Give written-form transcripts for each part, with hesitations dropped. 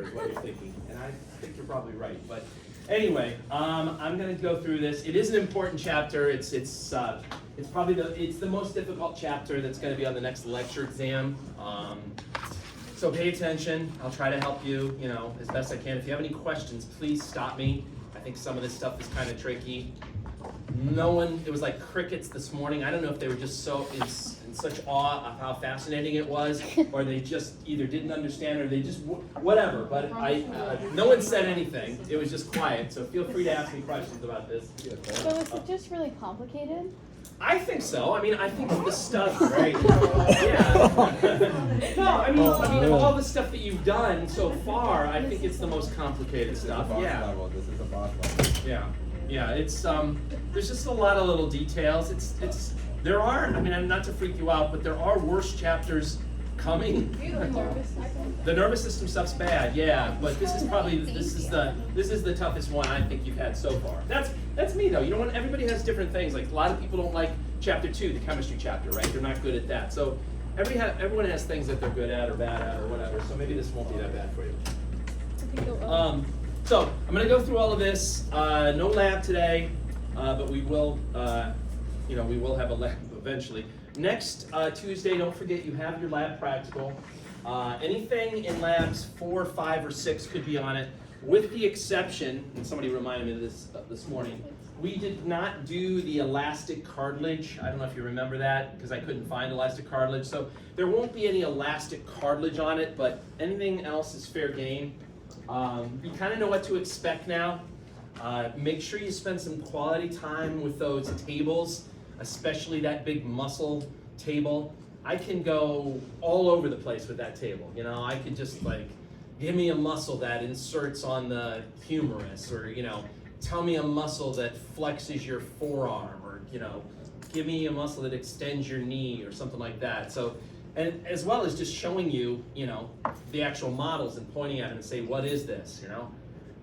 is what you're thinking, and I think you're probably right. But anyway, I'm going to go through this. It is an important chapter. It's probably the most difficult chapter that's going to be on the next lecture exam. So pay attention. I'll try to help you, as best I can. If you have any questions, please stop me. I think some of this stuff is kind of tricky. It was like crickets this morning. I don't know if they were just so in such awe of how fascinating it was, or they just either didn't understand or they just whatever. But no one said anything. It was just quiet. So feel free to ask me questions about this. So is it just really complicated? I think so. I mean, I think the stuff, right? Yeah. No, I mean, all the stuff that you've done so far, I think it's the most complicated stuff. Yeah. This is a boss level. Yeah. Yeah. It's there's just a lot of little details. There are. I mean, not to freak you out, but there are worse chapters coming. The nervous system stuff's bad, yeah, but this is the toughest one I think you've had so far. That's me though. Everybody has different things. Like a lot of people don't like chapter 2, the chemistry chapter, right? They're not good at that. So everyone has things that they're good at or bad at or whatever. So maybe this won't be that bad for you. So I'm going to go through all of this. No lab today, but we will have a lab eventually. Next Tuesday, don't forget you have your lab practical. Anything in labs 4, 5, or 6 could be on it, with the exception, and somebody reminded me of this morning, we did not do the elastic cartilage. I don't know if you remember that, because I couldn't find elastic cartilage. So there won't be any elastic cartilage on it, but anything else is fair game. You kind of know what to expect now. Make sure you spend some quality time with those tables, especially that big muscle table. I can go all over the place with that table. I could just give me a muscle that inserts on the humerus, or tell me a muscle that flexes your forearm, or give me a muscle that extends your knee or something like that. So, and as well as just showing you, the actual models and pointing at them and say, what is this,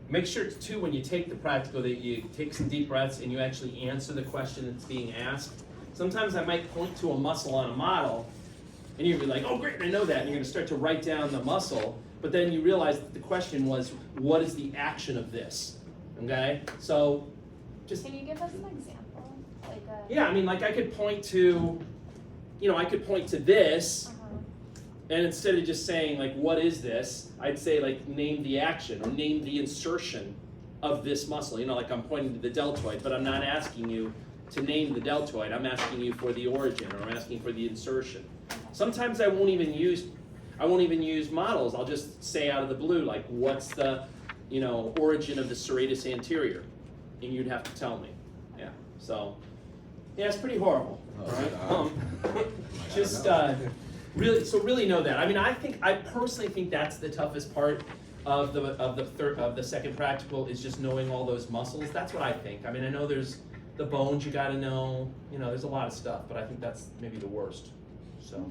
Make sure too, when you take the practical, that you take some deep breaths and you actually answer the question that's being asked. Sometimes I might point to a muscle on a model and you'll be like, oh great, I know that, and you're gonna start to write down the muscle, but then you realize that the question was, what is the action of this? Okay, so just... Can you give us an example? Yeah, I mean, I could point to, this, and instead of just saying, what is this, I'd say, name the action, or name the insertion of this muscle. I'm pointing to the deltoid, but I'm not asking you to name the deltoid. I'm asking you for the origin, or I'm asking for the insertion. Sometimes I won't even use models. I'll just say out of the blue, what's the, origin of the serratus anterior? And you'd have to tell me. Yeah, so, yeah, it's pretty horrible. All right? Really know that. I mean, I personally think that's the toughest part of the second practical, is just knowing all those muscles. That's what I think. I mean, I know there's the bones you got to know. There's a lot of stuff, but I think that's maybe the worst. So,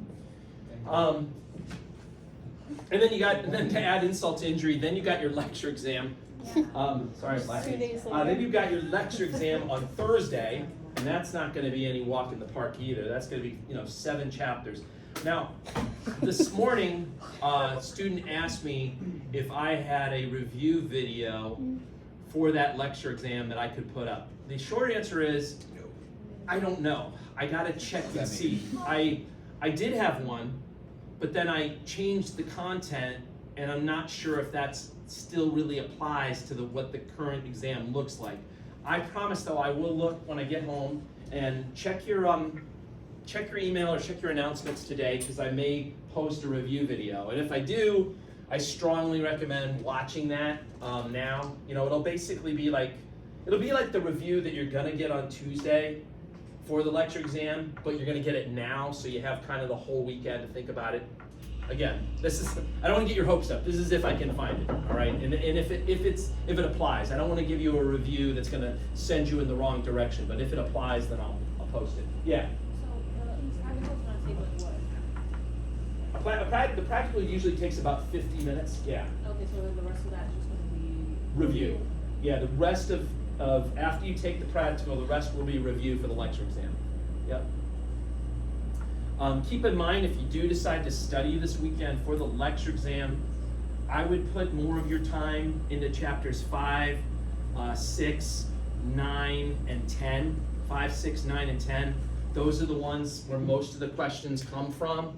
and then to add insult to injury, then you got your lecture exam. Sorry, then you've got your lecture exam on Thursday, and that's not going to be any walk in the park either. That's going to be 7 chapters. Now, this morning, a student asked me if I had a review video for that lecture exam that I could put up. The short answer is, I don't know. I gotta check and see. I did have one, but then I changed the content, and I'm not sure if that's still really applies to what the current exam looks like. I promise though, I will look when I get home and check your email or check your announcements today, because I may post a review video. And if I do, I strongly recommend watching that now. It'll basically be it'll be like the review that you're gonna get on Tuesday for the lecture exam, but you're gonna get it now, so you have kind of the whole weekend to think about it. Again, I don't want to get your hopes up. This is if I can find it, all right? And if it applies, I don't want to give you a review that's gonna send you in the wrong direction. But if it applies, then I'll post it. Yeah. The practical usually takes about 50 minutes. Yeah. Okay, so the rest of that is just going to be review. Yeah, the rest of after you take the practical, the rest will be review for the lecture exam. Yep. Keep in mind, if you do decide to study this weekend for the lecture exam, I would put more of your time into chapters 5, 6, 9, and 10. 5, 6, 9, and 10. Those are the ones where most of the questions come from.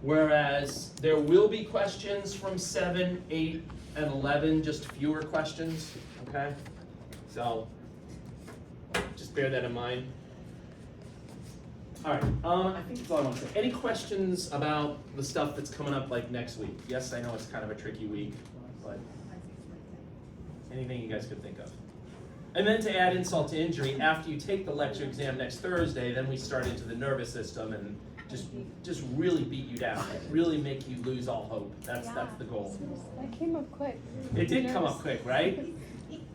Whereas there will be questions from 7, 8, and 11, just fewer questions, okay? So just bear that in mind. All right, I think that's all I want to say. Any questions about the stuff that's coming up like next week? Yes, I know it's kind of a tricky week, but anything you guys could think of. And then to add insult to injury, after you take the lecture exam next Thursday, then we start into the nervous system and just really beat you down, really make you lose all hope. That's the goal. That came up quick. It did come up quick, right?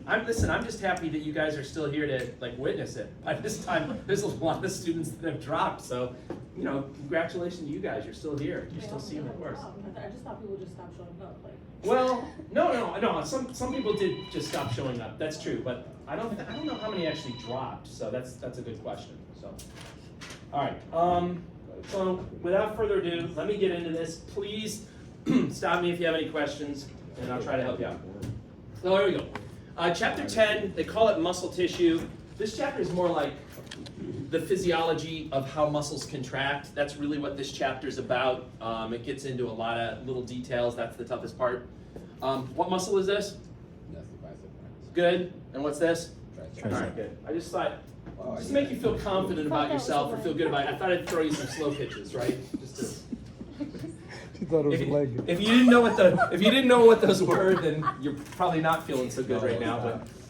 I'm just happy that you guys are still here to like witness it. By this time, there's a lot of students that have dropped, so you know, congratulations to you guys. You're still here. You're still seeing the course. I just thought people would just stop showing up. Like. Well, no. Some people did just stop showing up. That's true, but I don't know how many actually dropped. So that's a good question. So, all right. So without further ado, let me get into this. Please stop me if you have any questions, and I'll try to help you out. So here we go. Chapter 10, they call it muscle tissue. This chapter is more like the physiology of how muscles contract. That's really what this chapter is about. It gets into a lot of little details. That's the toughest part. What muscle is this? That's the bicep. Good. And what's this? Tricep. All right, good. I just thought, just to make you feel confident about yourself or feel good about it, I thought I'd throw you some slow pitches, right? Just to... She thought it was a leg. If you didn't know what those were, then you're probably not feeling so good right now.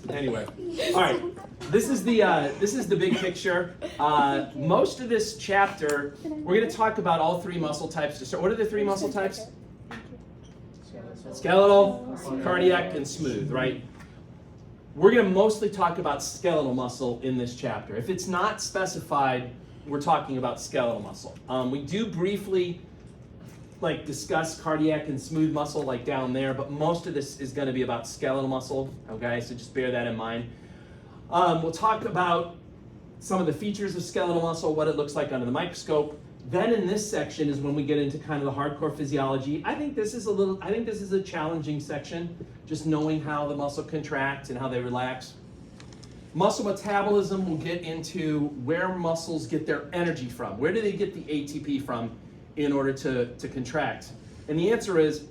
But anyway, all right. This is the big picture. Most of this chapter, we're going to talk about all three muscle types. So, what are the three muscle types? Skeletal, cardiac, and smooth. Right. We're going to mostly talk about skeletal muscle in this chapter. If it's not specified, we're talking about skeletal muscle. We do briefly discuss cardiac and smooth muscle down there, but most of this is going to be about skeletal muscle, okay? So just bear that in mind. We'll talk about some of the features of skeletal muscle, what it looks like under the microscope. Then in this section is when we get into kind of the hardcore physiology. I think this is a challenging section, just knowing how the muscle contracts and how they relax. Muscle metabolism will get into where muscles get their energy from. Where do they get the ATP from in order to contract? And the answer is,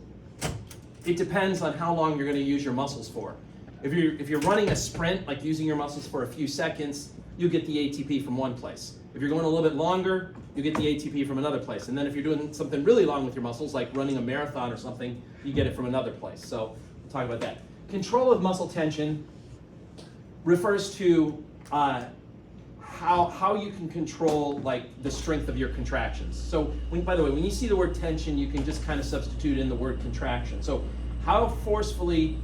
it depends on how long you're going to use your muscles for. If you're running a sprint, like using your muscles for a few seconds, you get the ATP from one place. If you're going a little bit longer, you get the ATP from another place. And then if you're doing something really long with your muscles, like running a marathon or something, you get it from another place. So we'll talk about that. Control of muscle tension refers to how you can control the strength of your contractions. So by the way, when you see the word tension, you can just kind of substitute in the word contraction. So how forcefully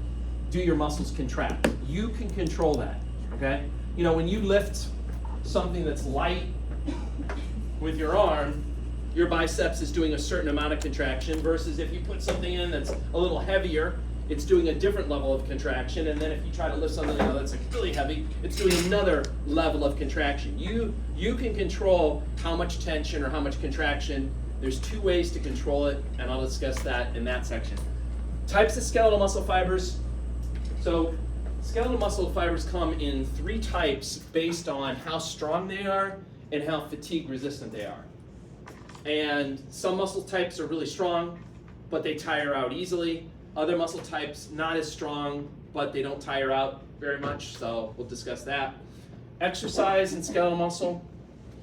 do your muscles contract? You can control that, okay? You know, when you lift something that's light with your arm, your biceps is doing a certain amount of contraction versus if you put something in that's a little heavier, it's doing a different level of contraction, and then if you try to lift something that's really heavy, it's doing another level of contraction. You can control how much tension or how much contraction. There's two ways to control it, and I'll discuss that in that section. Types of skeletal muscle fibers. So skeletal muscle fibers come in three types based on how strong they are and how fatigue resistant they are. And some muscle types are really strong, but they tire out easily. Other muscle types, not as strong, but they don't tire out very much, so we'll discuss that. Exercise and skeletal muscle.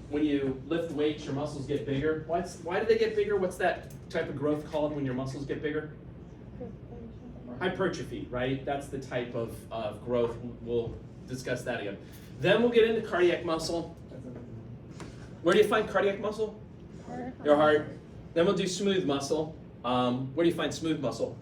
When you lift weights, your muscles get bigger. Why do they get bigger? What's that type of growth called when your muscles get bigger? Hypertrophy, right? That's the type of growth. We'll discuss that again. Then we'll get into cardiac muscle. Where do you find cardiac muscle? Your heart. Then we'll do smooth muscle. Where do you find smooth muscle?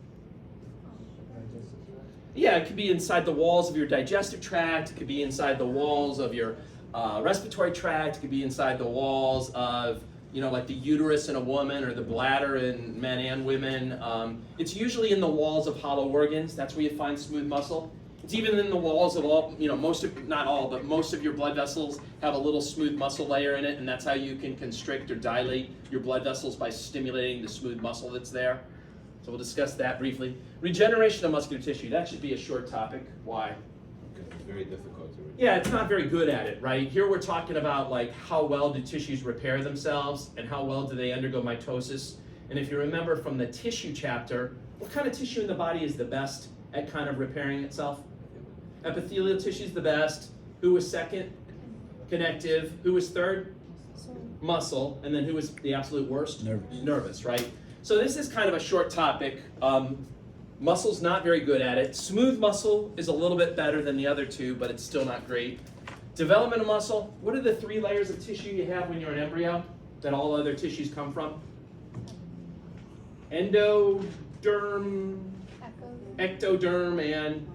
Yeah, it could be inside the walls of your digestive tract. It could be inside the walls of your respiratory tract. It could be inside the walls of, like the uterus in a woman or the bladder in men and women. It's usually in the walls of hollow organs. That's where you find smooth muscle. It's even in the walls of all, not all, but most of your blood vessels have a little smooth muscle layer in it, and that's how you can constrict or dilate your blood vessels by stimulating the smooth muscle that's there. So we'll discuss that briefly. Regeneration of muscular tissue, that should be a short topic. Why? Because it's very difficult to read. Yeah, it's not very good at it, right? Here we're talking about like how well do tissues repair themselves and how well do they undergo mitosis. And if you remember from the tissue chapter, what kind of tissue in the body is the best at kind of repairing itself? Epithelial tissue is the best. Who was second? Connective. Who was third? Muscle. And then who was the absolute worst? Nervous, right? So this is kind of a short topic. Muscle's not very good at it. Smooth muscle is a little bit better than the other two, but it's still not great. Development of muscle, what are the 3 layers of tissue you have when you're an embryo that all other tissues come from? Endoderm, ectoderm, and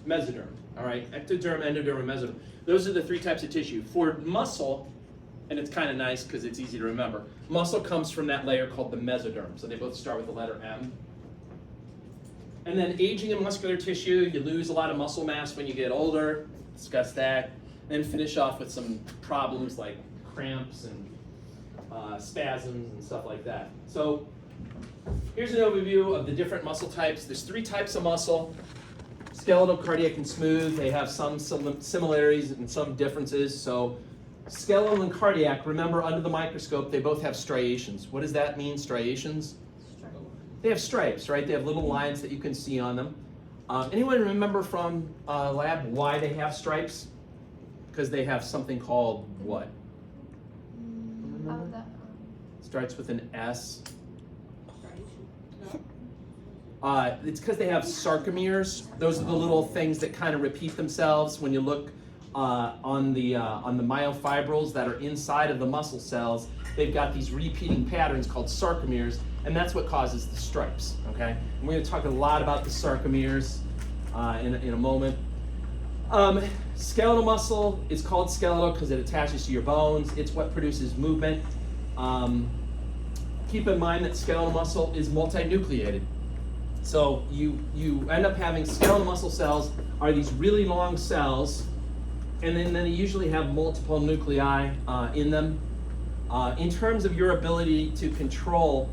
mesoderm. All right, ectoderm, endoderm, and mesoderm. Those are the 3 types of tissue. For muscle, and it's kind of nice because it's easy to remember, muscle comes from that layer called the mesoderm. So they both start with the letter M. And then aging in muscular tissue, you lose a lot of muscle mass when you get older. Discuss that. Then finish off with some problems like cramps and spasms and stuff like that. So here's an overview of the different muscle types. There's 3 types of muscle: skeletal, cardiac, and smooth. They have some similarities and some differences. So skeletal and cardiac, remember under the microscope, they both have striations. What does that mean, striations? They have stripes, right? They have little lines that you can see on them. Anyone remember from lab why they have stripes? Because they have something called what? Starts with an S. It's because they have sarcomeres. Those are the little things that kind of repeat themselves. When you look on the myofibrils that are inside of the muscle cells, they've got these repeating patterns called sarcomeres, and that's what causes the stripes. Okay, and we're going to talk a lot about the sarcomeres in a moment. Skeletal muscle is called skeletal because it attaches to your bones. It's what produces movement. Keep in mind that skeletal muscle is multinucleated. So you end up having skeletal muscle cells are these really long cells, and then they usually have multiple nuclei in them. In terms of your ability to control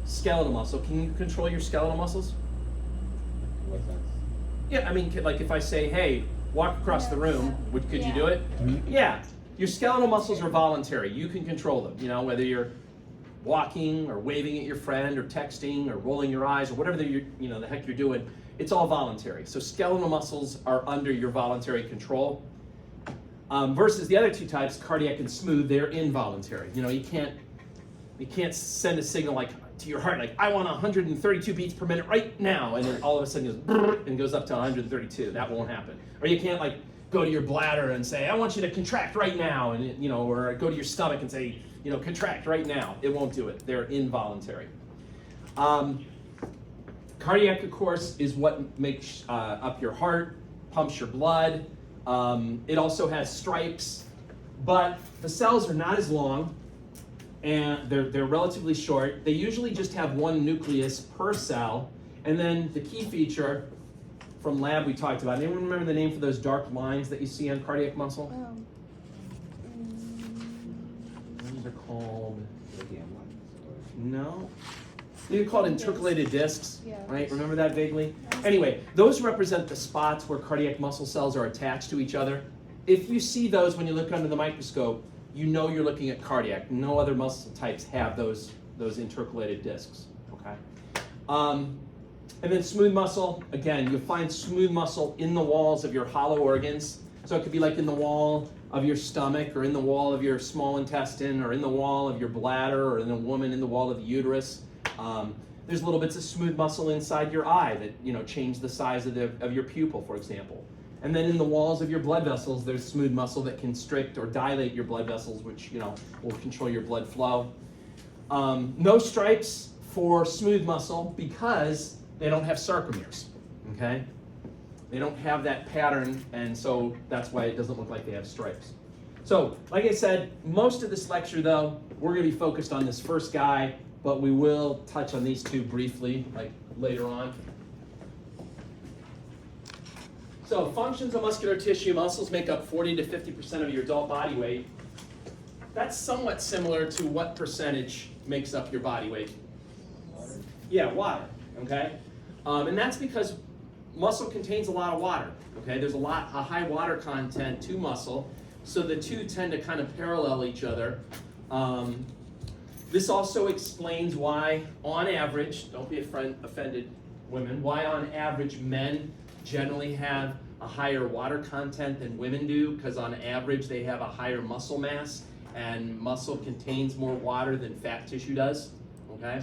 skeletal muscle, can you control your skeletal muscles? What's that? Yeah, I mean, like if I say, hey, walk across the room, could you do it? Yeah, your skeletal muscles are voluntary. You can control them, whether you're walking or waving at your friend or texting or rolling your eyes or whatever the heck you're doing, it's all voluntary. So skeletal muscles are under your voluntary control. Versus the other 2 types, cardiac and smooth, they're involuntary. You can't send a signal like to your heart like I want 132 beats per minute right now, and then all of a sudden it goes and goes up to 132. That won't happen. Or you can't like go to your bladder and say I want you to contract right now, and or go to your stomach and say contract right now. It won't do it. They're involuntary. Cardiac, of course, is what makes up your heart, pumps your blood. It also has stripes, but the cells are not as long, and they're relatively short. They usually just have 1 nucleus per cell, and then the key feature from lab we talked about. Anyone remember the name for those dark lines that you see on cardiac muscle? Those are called. No. They're called intercalated discs, right? Remember that vaguely? Anyway, those represent the spots where cardiac muscle cells are attached to each other. If you see those when you look under the microscope, you know you're looking at cardiac. No other muscle types have those intercalated discs, okay? And then smooth muscle, again, you'll find smooth muscle in the walls of your hollow organs. So it could be like in the wall of your stomach, or in the wall of your small intestine, or in the wall of your bladder, or in a woman in the wall of the uterus. There's little bits of smooth muscle inside your eye that change the size of your pupil, for example. And then in the walls of your blood vessels, there's smooth muscle that constrict or dilate your blood vessels, which will control your blood flow. No stripes for smooth muscle because they don't have sarcomeres. Okay, they don't have that pattern, and so that's why it doesn't look like they have stripes. So, like I said, most of this lecture, though, we're going to be focused on this first guy, but we will touch on these 2 briefly, like later on. So functions of muscular tissue, muscles make up 40 to 50% of your adult body weight. That's somewhat similar to what percentage makes up your body weight? Yeah, water, okay? And that's because muscle contains a lot of water, okay? There's a high water content to muscle, so the two tend to kind of parallel each other. This also explains why, on average, don't be offended, women, why on average men generally have a higher water content than women do, because on average they have a higher muscle mass, and muscle contains more water than fat tissue does, okay?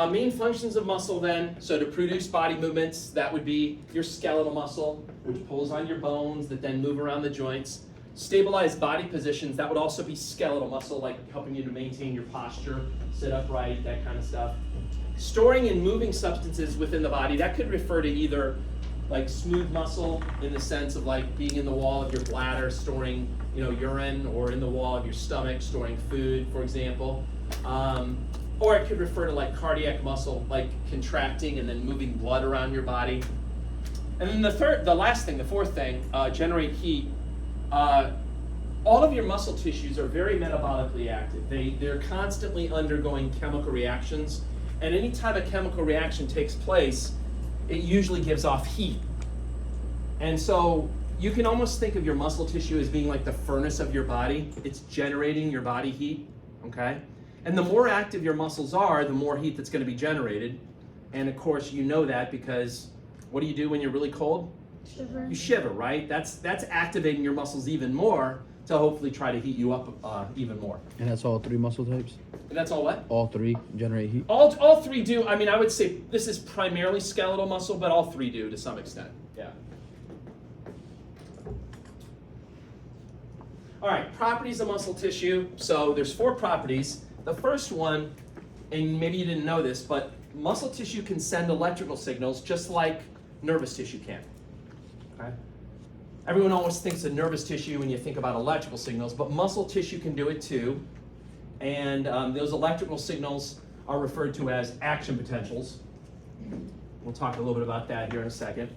Main functions of muscle then, so to produce body movements, that would be your skeletal muscle, which pulls on your bones that then move around the joints. Stabilize body positions, that would also be skeletal muscle, like helping you to maintain your posture, sit upright, that kind of stuff. Storing and moving substances within the body, that could refer to either like smooth muscle in the sense of like being in the wall of your bladder, storing urine, or in the wall of your stomach, storing food, for example. Or it could refer to like cardiac muscle, like contracting and then moving blood around your body. And then the fourth thing, generate heat. All of your muscle tissues are very metabolically active. They're constantly undergoing chemical reactions, and any time a chemical reaction takes place, it usually gives off heat. And so you can almost think of your muscle tissue as being like the furnace of your body. It's generating your body heat, okay? And the more active your muscles are, the more heat that's going to be generated. And of course, you know that because what do you do when you're really cold? Shiver. You shiver, right? That's activating your muscles even more to hopefully try to heat you up even more. And that's all three muscle types? And that's all what? All three generate heat? All three do. I mean, I would say this is primarily skeletal muscle, but all three do to some extent. Yeah. All right, properties of muscle tissue. So there's 4 properties. The first one, and maybe you didn't know this, but muscle tissue can send electrical signals just like nervous tissue can. Okay? Everyone always thinks of nervous tissue when you think about electrical signals, but muscle tissue can do it too. And those electrical signals are referred to as action potentials. We'll talk a little bit about that here in a second.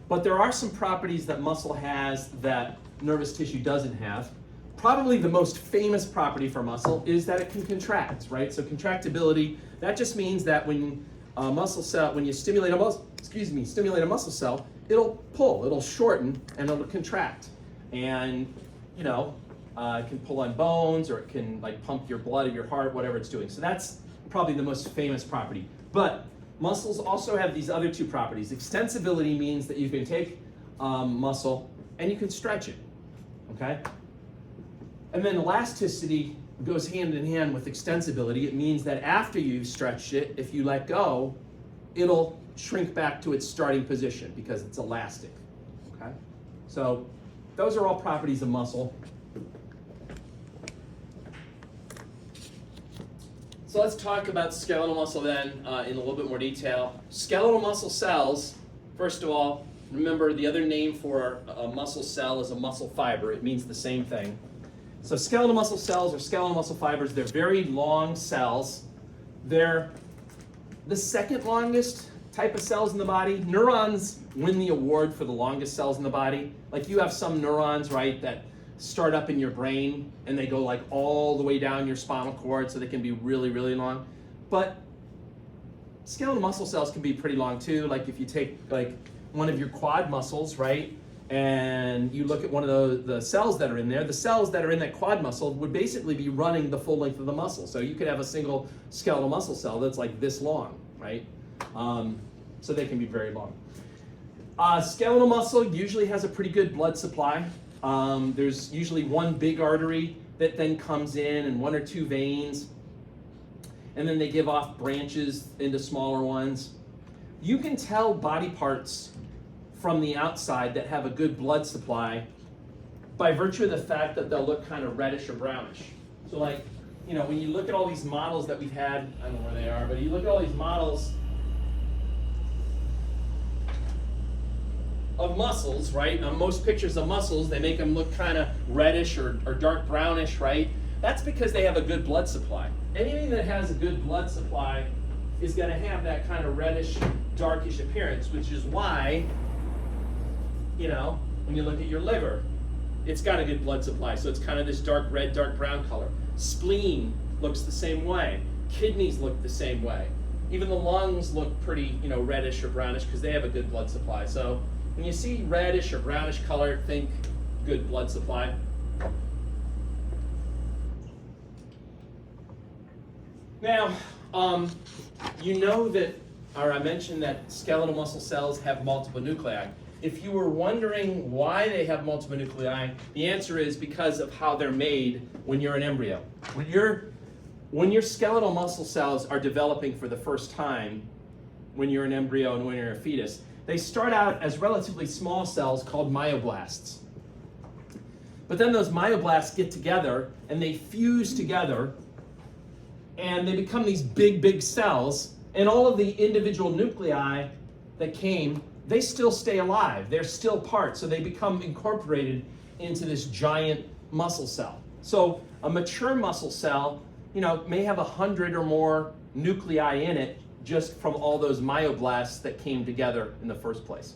But there are some properties that muscle has that nervous tissue doesn't have. Probably the most famous property for muscle is that it can contract, right? So contractibility, that just means that when when you stimulate a muscle cell, it'll pull, it'll shorten, and it'll contract. And it can pull on bones, or it can like pump your blood or your heart, whatever it's doing. So that's probably the most famous property. But muscles also have these other 2 properties. Extensibility means that you can take muscle and you can stretch it, okay? And then elasticity goes hand in hand with extensibility. It means that after you've stretched it, if you let go, it'll shrink back to its starting position because it's elastic, okay? So those are all properties of muscle. So let's talk about skeletal muscle then in a little bit more detail. Skeletal muscle cells, first of all, remember the other name for a muscle cell is a muscle fiber. It means the same thing. So skeletal muscle cells or skeletal muscle fibers, they're very long cells. They're the second longest type of cells in the body. Neurons win the award for the longest cells in the body. Like you have some neurons, right, that start up in your brain and they go like all the way down your spinal cord, so they can be really, really long. But skeletal muscle cells can be pretty long too. Like if you take like one of your quad muscles, right, and you look at one of the cells that are in there, the cells that are in that quad muscle would basically be running the full length of the muscle. So you could have a single skeletal muscle cell that's like this long, right? So they can be very long. Skeletal muscle usually has a pretty good blood supply. There's usually one big artery that then comes in and 1 or 2 veins, and then they give off branches into smaller ones. You can tell body parts from the outside that have a good blood supply by virtue of the fact that they'll look kind of reddish or brownish. So like, when you look at all these models that we've had, I don't know where they are, but you look at all these models of muscles, right? Most pictures of muscles, they make them look kind of reddish or dark brownish, right? That's because they have a good blood supply. Anything that has a good blood supply is going to have that kind of reddish, darkish appearance, which is why you know, when you look at your liver, it's got a good blood supply, so it's kind of this dark red, dark brown color. Spleen looks the same way. Kidneys look the same way. Even the lungs look pretty, you know, reddish or brownish because they have a good blood supply. So when you see reddish or brownish color, think good blood supply. Now, you know that, or I mentioned that skeletal muscle cells have multiple nuclei. If you were wondering why they have multiple nuclei, the answer is because of how they're made when you're an embryo. When your skeletal muscle cells are developing for the first time, when you're an embryo and when you're a fetus, they start out as relatively small cells called myoblasts. But then those myoblasts get together and they fuse together and they become these big, big cells, and all of the individual nuclei that came, they still stay alive. They're still part, so they become incorporated into this giant muscle cell. So a mature muscle cell, you know, may have 100 or more nuclei in it just from all those myoblasts that came together in the first place.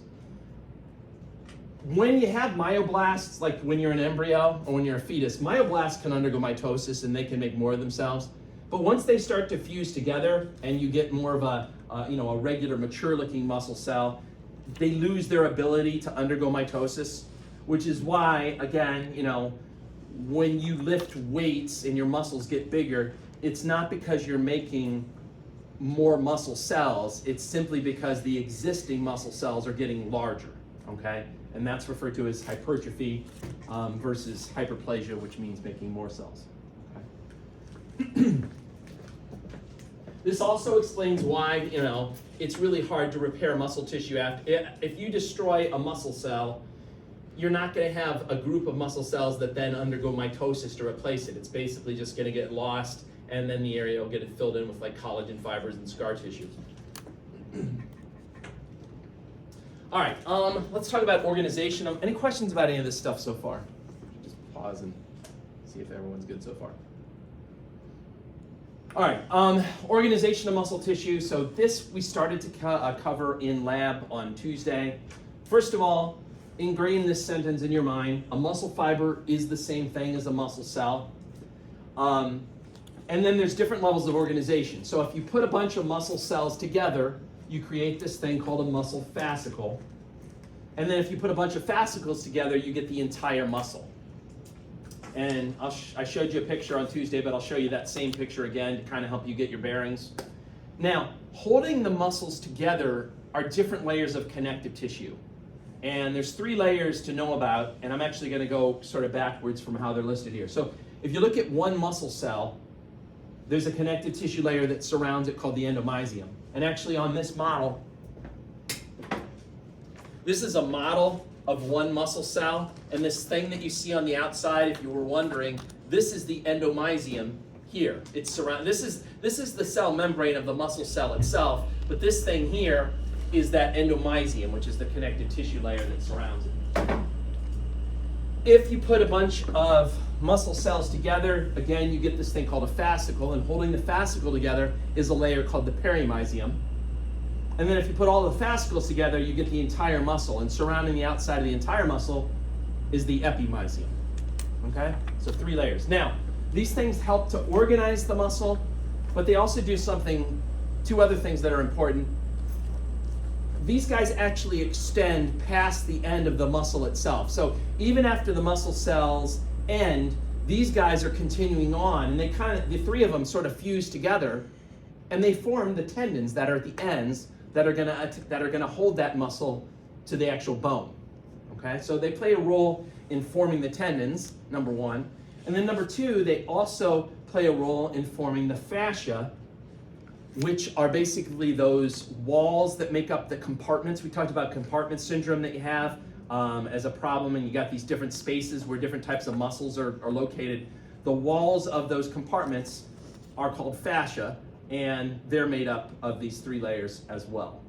When you have myoblasts, like when you're an embryo or when you're a fetus, myoblasts can undergo mitosis and they can make more of themselves. But once they start to fuse together and you get more of a regular mature-looking muscle cell, they lose their ability to undergo mitosis, which is why, again, you know, when you lift weights and your muscles get bigger, it's not because you're making more muscle cells, it's simply because the existing muscle cells are getting larger, okay? And that's referred to as hypertrophy versus hyperplasia, which means making more cells. Okay? This also explains why, you know, it's really hard to repair muscle tissue after. If you destroy a muscle cell, you're not going to have a group of muscle cells that then undergo mitosis to replace it. It's basically just going to get lost, and then the area will get filled in with like collagen fibers and scar tissue. All right, let's talk about organization. Any questions about any of this stuff so far? Just pause and see if everyone's good so far. All right, organization of muscle tissue. So this we started to cover in lab on Tuesday. First of all, ingrain this sentence in your mind. A muscle fiber is the same thing as a muscle cell. And then there's different levels of organization. So if you put a bunch of muscle cells together, you create this thing called a muscle fascicle. And then if you put a bunch of fascicles together, you get the entire muscle. And I showed you a picture on Tuesday, but I'll show you that same picture again to kind of help you get your bearings. Now, holding the muscles together are different layers of connective tissue. And there's 3 layers to know about, and I'm actually going to go sort of backwards from how they're listed here. So if you look at one muscle cell, there's a connective tissue layer that surrounds it called the endomysium. And actually on this model, this is a model of one muscle cell, and this thing that you see on the outside, if you were wondering, this is the endomysium here. It's this is the cell membrane of the muscle cell itself, but this thing here is that endomysium, which is the connective tissue layer that surrounds it. If you put a bunch of muscle cells together, again, you get this thing called a fascicle, and holding the fascicle together is a layer called the perimysium. And then if you put all the fascicles together, you get the entire muscle, and surrounding the outside of the entire muscle is the epimysium. Okay? So 3 layers. Now, these things help to organize the muscle, but they also do 2 other things that are important. These guys actually extend past the end of the muscle itself. So even after the muscle cells end, these guys are continuing on, and the 3 of them sort of fuse together, and they form the tendons that are at the ends that are gonna hold that muscle to the actual bone. Okay, so they play a role in forming the tendons, number 1, and then number 2, they also play a role in forming the fascia, which are basically those walls that make up the compartments. We talked about compartment syndrome that you have as a problem, and you got these different spaces where different types of muscles are located. The walls of those compartments are called fascia, and they're made up of these 3 layers as well.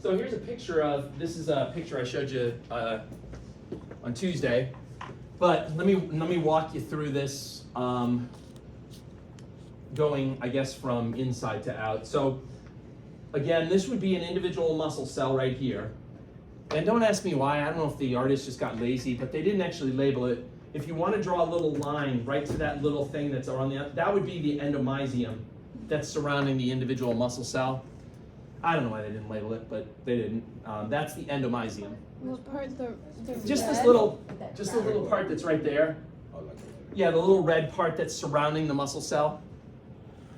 So here's a picture this is a picture I showed you on Tuesday, but let me walk you through this going, I guess, from inside to out. So again, this would be an individual muscle cell right here. And don't ask me why, I don't know if the artist just got lazy, but they didn't actually label it. If you want to draw a little line right to that little thing that's around that would be the endomysium that's surrounding the individual muscle cell. I don't know why they didn't label it, but they didn't. That's the endomysium. What part, the Just this red? little, just the little part that's right there. Oh, like that. Yeah, the little red part that's surrounding the muscle cell.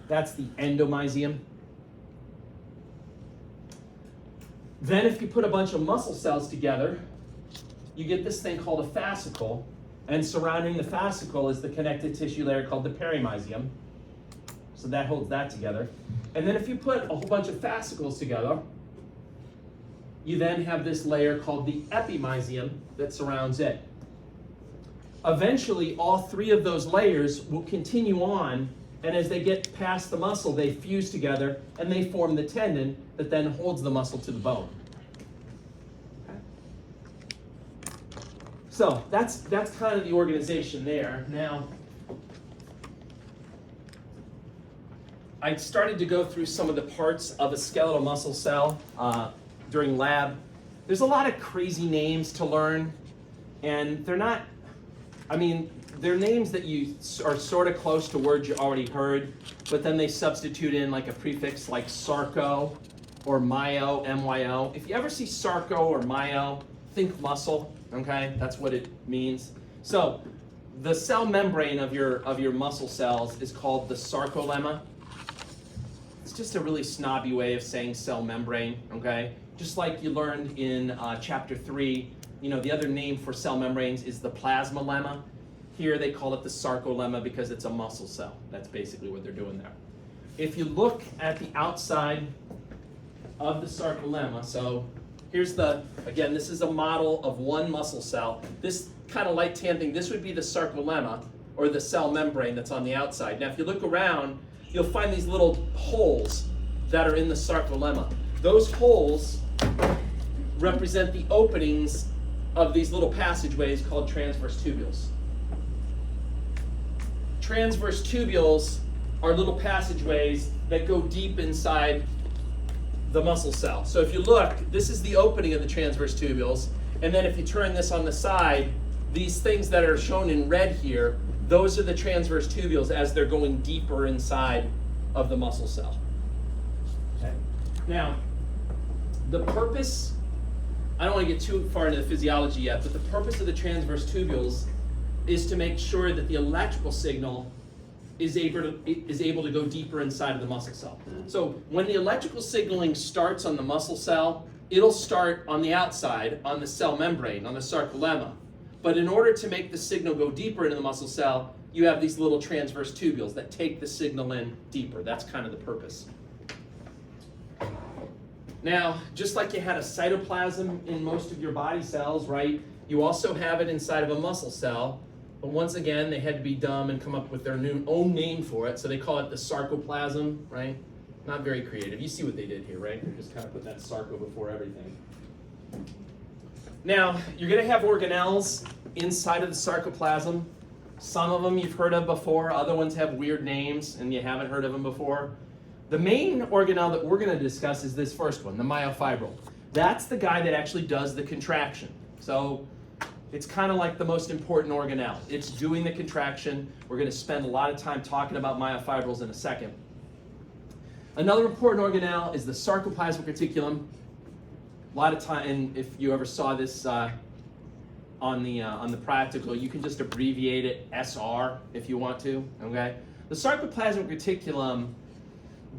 That's the endomysium. Then if you put a bunch of muscle cells together, you get this thing called a fascicle, and surrounding the fascicle is the connective tissue layer called the perimysium. So that holds that together. And then if you put a whole bunch of fascicles together, you then have this layer called the epimysium that surrounds it. Eventually, all three of those layers will continue on, and as they get past the muscle, they fuse together and they form the tendon that then holds the muscle to the bone. Okay. So that's kind of the organization there. Now, I started to go through some of the parts of a skeletal muscle cell during lab. There's a lot of crazy names to learn, and they're not, they're names that you are sort of close to words you already heard, but then they substitute in like a prefix like sarco or myo, M-Y-O. If you ever see sarco or myo, think muscle, okay? That's what it means. So the cell membrane of your muscle cells is called the sarcolemma. It's just a really snobby way of saying cell membrane, okay? Just like you learned in chapter 3, the other name for cell membranes is the plasmalemma. Here they call it the sarcolemma because it's a muscle cell. That's basically what they're doing there. If you look at the outside of the sarcolemma, so here's again, this is a model of one muscle cell. This kind of light tan thing, this would be the sarcolemma, or the cell membrane that's on the outside. Now if you look around, you'll find these little holes that are in the sarcolemma. Those holes represent the openings of these little passageways called transverse tubules. Transverse tubules are little passageways that go deep inside the muscle cell. So if you look, this is the opening of the transverse tubules, and then if you turn this on the side, these things that are shown in red here, those are the transverse tubules as they're going deeper inside of the muscle cell. Okay. Now, the purpose, I don't want to get too far into the physiology yet, but the purpose of the transverse tubules is to make sure that the electrical signal is able to go deeper inside of the muscle cell. So when the electrical signaling starts on the muscle cell, it'll start on the outside, on the cell membrane, on the sarcolemma. But in order to make the signal go deeper into the muscle cell, you have these little transverse tubules that take the signal in deeper. That's kind of the purpose. Now, just like you had a cytoplasm in most of your body cells, right? You also have it inside of a muscle cell. But once again, they had to be dumb and come up with their own name for it, so they call it the sarcoplasm, right? Not very creative. You see what they did here, right? They just kind of put that sarco before everything. Now, you're going to have organelles inside of the sarcoplasm. Some of them you've heard of before, other ones have weird names and you haven't heard of them before. The main organelle that we're going to discuss is this first one, the myofibril. That's the guy that actually does the contraction. So it's kind of like the most important organelle. It's doing the contraction. We're going to spend a lot of time talking about myofibrils in a second. Another important organelle is the sarcoplasmic reticulum. A lot of time, and if you ever saw this on the practical, you can just abbreviate it SR if you want to, okay? The sarcoplasmic reticulum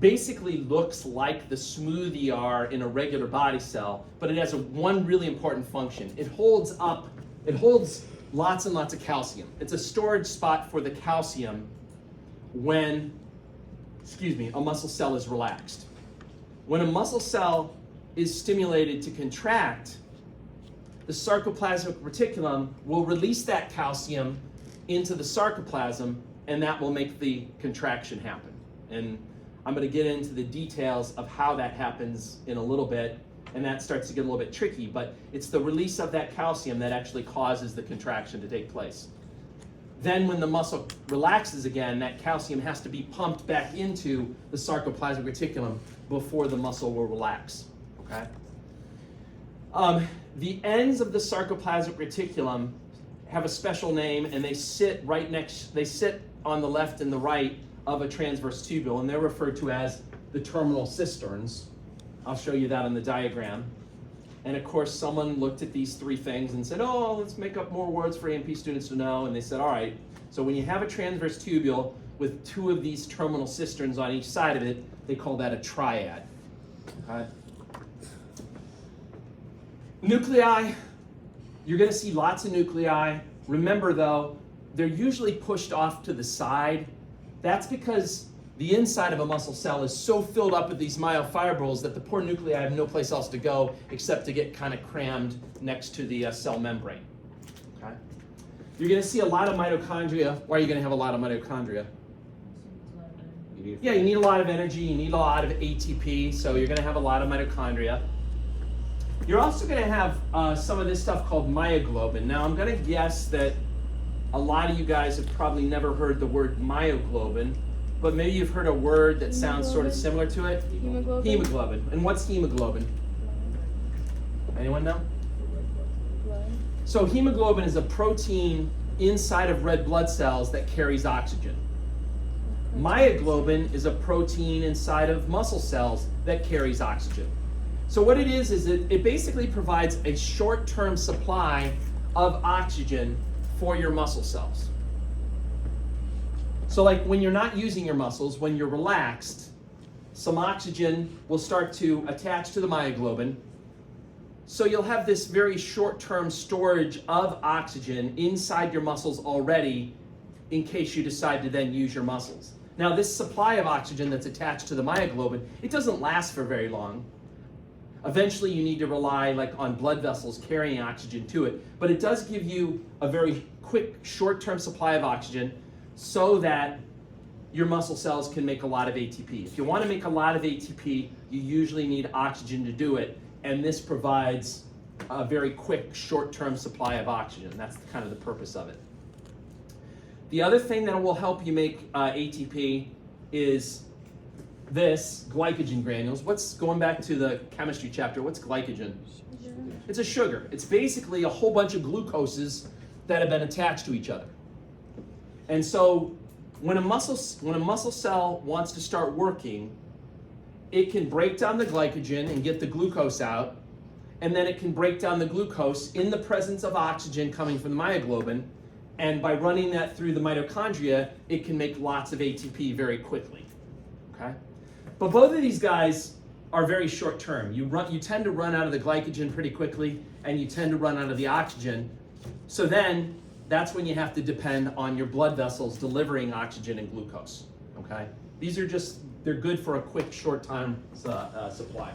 basically looks like the smooth ER in a regular body cell, but it has one really important function. It holds lots and lots of calcium. It's a storage spot for the calcium when, a muscle cell is relaxed. When a muscle cell is stimulated to contract, the sarcoplasmic reticulum will release that calcium into the sarcoplasm, and that will make the contraction happen. And I'm going to get into the details of how that happens in a little bit, and that starts to get a little bit tricky, but it's the release of that calcium that actually causes the contraction to take place. then when the muscle relaxes again, that calcium has to be pumped back into the sarcoplasmic reticulum before the muscle will relax, okay? The ends of the sarcoplasmic reticulum have a special name, and they sit on the left and the right of a transverse tubule, and they're referred to as the terminal cisterns. I'll show you that on the diagram. And of course, someone looked at these three things and said, oh, let's make up more words for A&P students to know. And they said, all right, so when you have a transverse tubule with two of these terminal cisterns on each side of it, they call that a triad. Okay? Nuclei, you're going to see lots of nuclei. Remember though, they're usually pushed off to the side. That's because the inside of a muscle cell is so filled up with these myofibrils that the poor nuclei have no place else to go except to get kind of crammed next to the cell membrane. Okay? You're going to see a lot of mitochondria. Why are you going to have a lot of mitochondria? Yeah, you need a lot of energy, you need a lot of ATP, so you're going to have a lot of mitochondria. You're also going to have some of this stuff called myoglobin. Now, I'm going to guess that a lot of you guys have probably never heard the word myoglobin, but maybe you've heard a word that sounds sort of similar to it. Hemoglobin. Hemoglobin. And what's hemoglobin? Anyone know? Blood. So hemoglobin is a protein inside of red blood cells that carries oxygen. Myoglobin is a protein inside of muscle cells that carries oxygen. So what it is it basically provides a short-term supply of oxygen for your muscle cells. So like when you're not using your muscles, when you're relaxed, some oxygen will start to attach to the myoglobin. So you'll have this very short-term storage of oxygen inside your muscles already in case you decide to then use your muscles. Now this supply of oxygen that's attached to the myoglobin, it doesn't last for very long. Eventually you need to rely on blood vessels carrying oxygen to it, but it does give you a very quick short-term supply of oxygen so that your muscle cells can make a lot of ATP. If you want to make a lot of ATP, you usually need oxygen to do it, and this provides a very quick short-term supply of oxygen. That's kind of the purpose of it. The other thing that will help you make ATP is this, glycogen granules. What's, going back to the chemistry chapter, what's glycogen? Sugar. It's a sugar. It's basically a whole bunch of glucoses that have been attached to each other. And so when a muscle cell wants to start working, it can break down the glycogen and get the glucose out, and then it can break down the glucose in the presence of oxygen coming from the myoglobin, and by running that through the mitochondria, it can make lots of ATP very quickly. Okay? But both of these guys are very short term. You tend to run out of the glycogen pretty quickly, and you tend to run out of the oxygen. So then that's when you have to depend on your blood vessels delivering oxygen and glucose. Okay? These are just, they're good for a quick short time supply.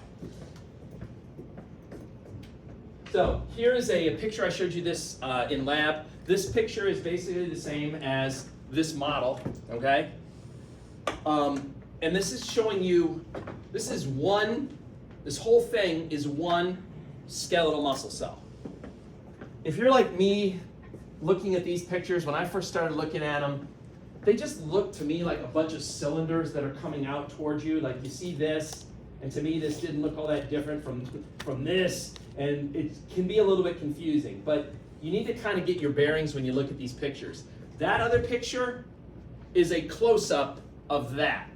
So here is a picture. I showed you this in lab. This picture is basically the same as this model, okay? And this is showing you, this whole thing is one skeletal muscle cell. If you're like me, looking at these pictures, when I first started looking at them, they just look to me like a bunch of cylinders that are coming out towards you. Like you see this, and to me this didn't look all that different from this, and it can be a little bit confusing, but you need to kind of get your bearings when you look at these pictures. That other picture is a close-up of that,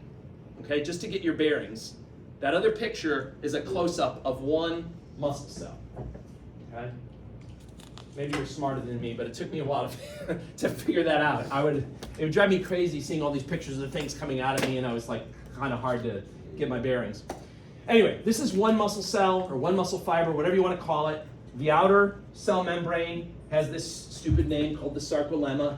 okay, just to get your bearings. That other picture is a close-up of one muscle cell, okay? Maybe you're smarter than me, but it took me a while to figure that out. It would drive me crazy seeing all these pictures of things coming out of me, and I was like, kind of hard to get my bearings. Anyway, this is one muscle cell, or one muscle fiber, whatever you want to call it. The outer cell membrane has this stupid name called the sarcolemma.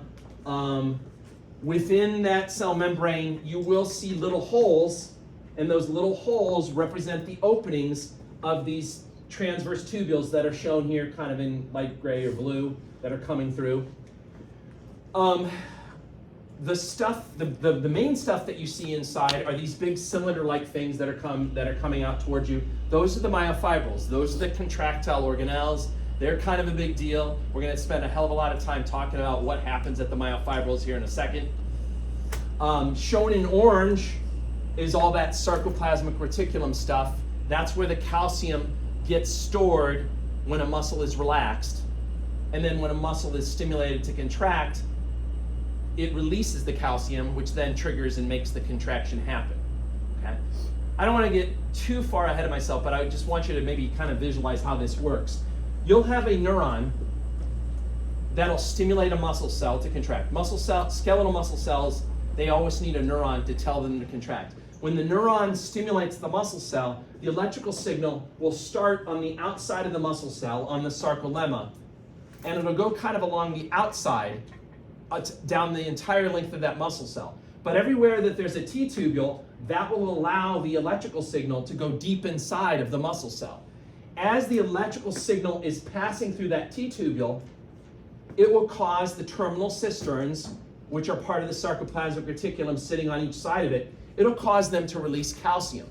Within that cell membrane, you will see little holes, and those little holes represent the openings of these transverse tubules that are shown here kind of in light gray or blue that are coming through. The main stuff that you see inside are these big cylinder-like things that are coming out towards you. Those are the myofibrils. Those are the contractile organelles. They're kind of a big deal. We're going to spend a hell of a lot of time talking about what happens at the myofibrils here in a second. Shown in orange is all that sarcoplasmic reticulum stuff. That's where the calcium gets stored when a muscle is relaxed. And then when a muscle is stimulated to contract, it releases the calcium, which then triggers and makes the contraction happen. Okay? I don't want to get too far ahead of myself, but I just want you to maybe kind of visualize how this works. You'll have a neuron that'll stimulate a muscle cell to contract. Skeletal muscle cells, they always need a neuron to tell them to contract. When the neuron stimulates the muscle cell, the electrical signal will start on the outside of the muscle cell, on the sarcolemma, and it'll go kind of along the outside, down the entire length of that muscle cell. But everywhere that there's a T-tubule, that will allow the electrical signal to go deep inside of the muscle cell. As the electrical signal is passing through that T-tubule, it will cause the terminal cisterns, which are part of the sarcoplasmic reticulum sitting on each side of it, it'll cause them to release calcium.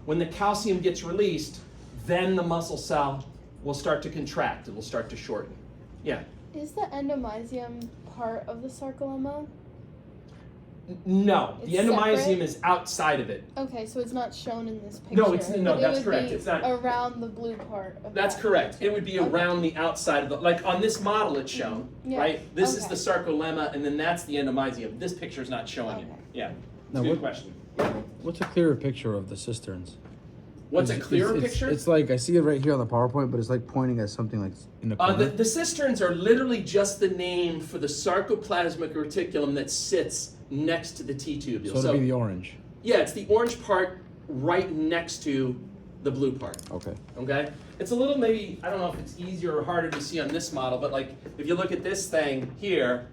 When the calcium gets released, then the muscle cell will start to contract. It will start to shorten. Yeah? Is the endomysium part of the sarcolemma? No, the It's endomysium separate? is outside of it. Okay, so it's not shown in this picture. No, no, but that's it would correct. be It's not. around the blue part of That's that. correct. It would be Okay. around the outside of the, like on this model it's shown, Yeah. right? This is Okay. the sarcolemma, and then that's the endomysium. This picture's not showing it. Okay. Yeah. Now Good what- question. What's a clearer picture of the cisterns? What's a It's- clearer it's- picture? It's like, I see it right here on the PowerPoint, but it's like pointing at something like in the corner. The cisterns are literally just the name for the sarcoplasmic reticulum that sits next to the T-tubule. So it'll be the orange. Yeah, it's the orange part right next to the blue part. Okay. Okay? It's a little maybe, I don't know if it's easier or harder to see on this model, but like if you look at this thing here,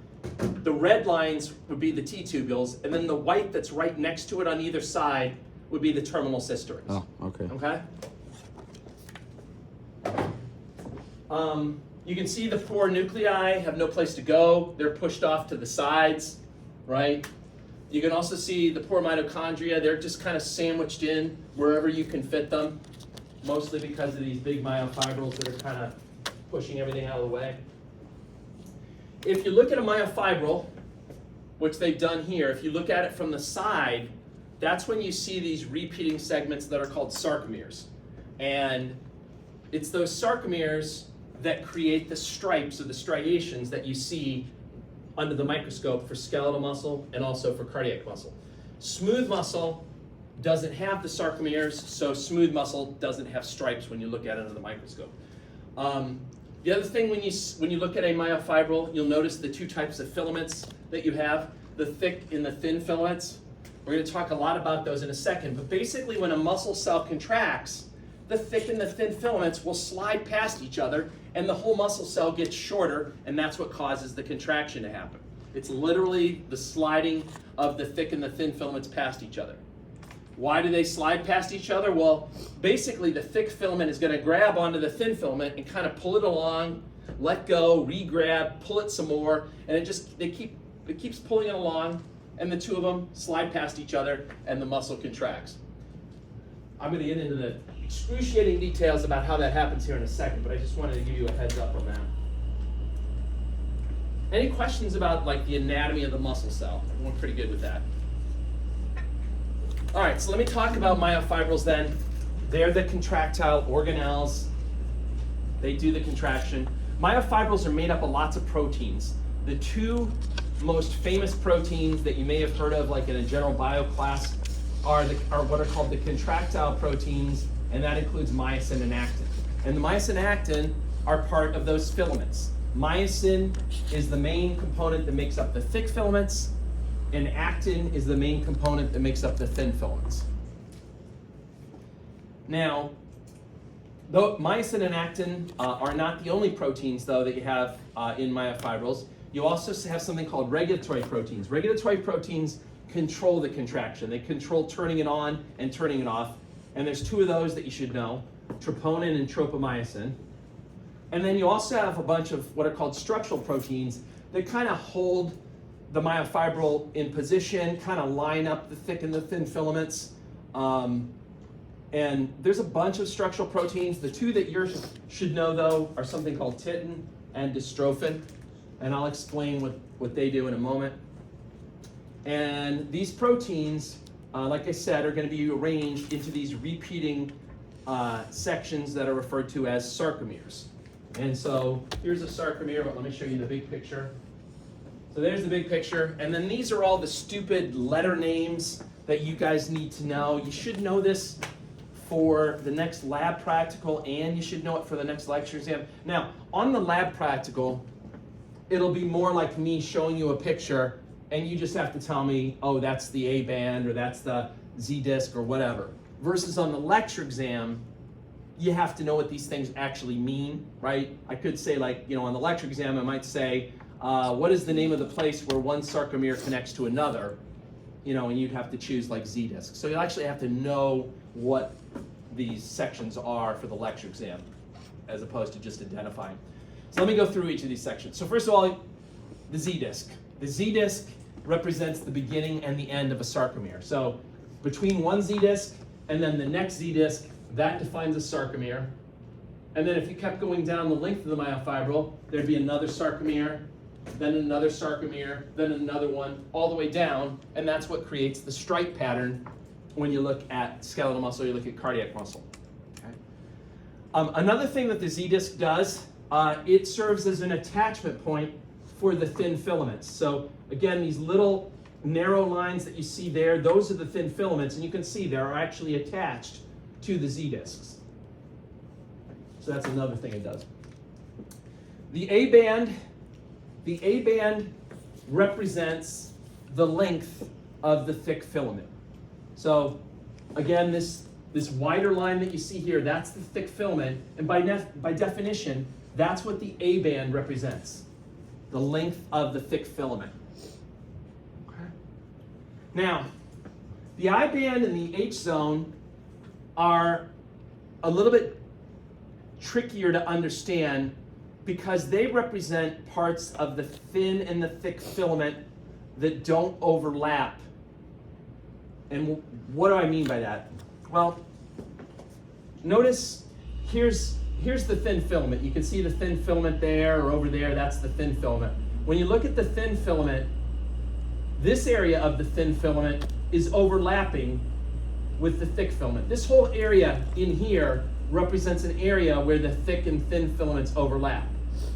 the red lines would be the T-tubules, and then the white that's right next to it on either side would be the terminal cisterns. Oh, okay. Okay? You can see the four nuclei have no place to go. They're pushed off to the sides, right? You can also see the poor mitochondria. They're just kind of sandwiched in wherever you can fit them, mostly because of these big myofibrils that are kind of pushing everything out of the way. If you look at a myofibril, which they've done here, if you look at it from the side, that's when you see these repeating segments that are called sarcomeres. And it's those sarcomeres that create the stripes or the striations that you see under the microscope for skeletal muscle and also for cardiac muscle. Smooth muscle doesn't have the sarcomeres, so smooth muscle doesn't have stripes when you look at it under the microscope. The other thing when you look at a myofibril, you'll notice the two types of filaments that you have, the thick and the thin filaments. We're going to talk a lot about those in a second, but basically when a muscle cell contracts, the thick and the thin filaments will slide past each other and the whole muscle cell gets shorter, and that's what causes the contraction to happen. It's literally the sliding of the thick and the thin filaments past each other. Why do they slide past each other? Well, basically the thick filament is going to grab onto the thin filament and kind of pull it along, let go, re-grab, pull it some more, and it keeps pulling it along, and the two of them slide past each other and the muscle contracts. I'm going to get into the excruciating details about how that happens here in a second, but I just wanted to give you a heads up on that. Any questions about like the anatomy of the muscle cell? We're pretty good with that. All right, so let me talk about myofibrils then. They're the contractile organelles. They do the contraction. Myofibrils are made up of lots of proteins. The two most famous proteins that you may have heard of, like in a general bio class, are what are called the contractile proteins, and that includes myosin and actin. And the myosin and actin are part of those filaments. Myosin is the main component that makes up the thick filaments, and actin is the main component that makes up the thin filaments. Now, though myosin and actin are not the only proteins, though, that you have in myofibrils, you also have something called regulatory proteins. Regulatory proteins control the contraction. They control turning it on and turning it off. And there's two of those that you should know, troponin and tropomyosin. And then you also have a bunch of what are called structural proteins that kind of hold the myofibril in position, kind of line up the thick and the thin filaments. And And there's a bunch of structural proteins. The two that you should know, though, are something called titin and dystrophin. And I'll explain what they do in a moment. And these proteins, like I said, are going to be arranged into these repeating sections that are referred to as sarcomeres. And so here's a sarcomere, but let me show you the big picture. So there's the big picture. And then these are all the stupid letter names that you guys need to know. You should know this for the next lab practical, and you should know it for the next lecture exam. Now, on the lab practical, it'll be more like me showing you a picture, and you just have to tell me, oh, that's the A band, or that's the Z disc, or whatever. Versus on the lecture exam, you have to know what these things actually mean, right? I could say, like, on the lecture exam, I might say, what is the name of the place where one sarcomere connects to another? And you'd have to choose like Z disc. So you actually have to know what these sections are for the lecture exam, as opposed to just identifying. So let me go through each of these sections. So first of all, the Z disc. The Z disc represents the beginning and the end of a sarcomere. So between one Z disc and then the next Z disc, that defines a sarcomere. And then if you kept going down the length of the myofibril, there'd be another sarcomere, then another sarcomere, then another one, all the way down, and that's what creates the stripe pattern when you look at skeletal muscle, you look at cardiac muscle. Okay? Another thing that the Z disc does, it serves as an attachment point for the thin filaments. So again, these little narrow lines that you see there, those are the thin filaments, and you can see they're actually attached to the Z discs. So that's another thing it does. The A band represents the length of the thick filament. So again, this wider line that you see here, that's the thick filament, and by definition, that's what the A band represents, the length of the thick filament. Okay. Now, the I band and the H zone are a little bit trickier to understand because they represent parts of the thin and the thick filament that don't overlap. And what do I mean by that? Well, notice here's the thin filament. You can see the thin filament there or over there, that's the thin filament. When you look at the thin filament, this area of the thin filament is overlapping with the thick filament. This whole area in here represents an area where the thick and thin filaments overlap.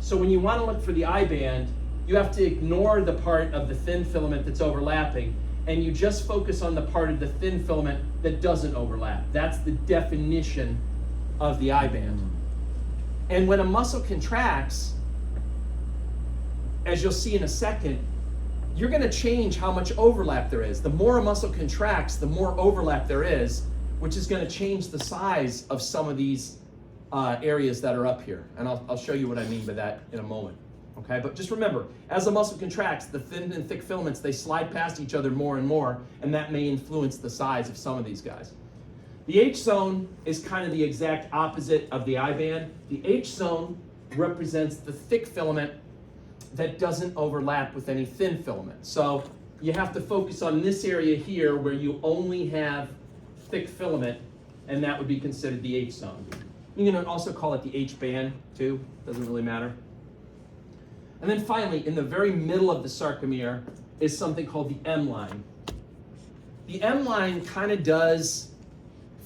So when you want to look for the I band, you have to ignore the part of the thin filament that's overlapping, and you just focus on the part of the thin filament that doesn't overlap. That's the definition of the I band. And when a muscle contracts, as you'll see in a second, you're going to change how much overlap there is. The more a muscle contracts, the more overlap there is, which is going to change the size of some of these areas that are up here. And I'll show you what I mean by that in a moment. Okay, but just remember, as the muscle contracts, the thin and thick filaments, they slide past each other more and more, and that may influence the size of some of these guys. The H zone is kind of the exact opposite of the I band. The H zone represents the thick filament that doesn't overlap with any thin filament. So you have to focus on this area here where you only have thick filament, and that would be considered the H zone. You can also call it the H band too, doesn't really matter. And then finally, in the very middle of the sarcomere is something called the M line. The M line kind of does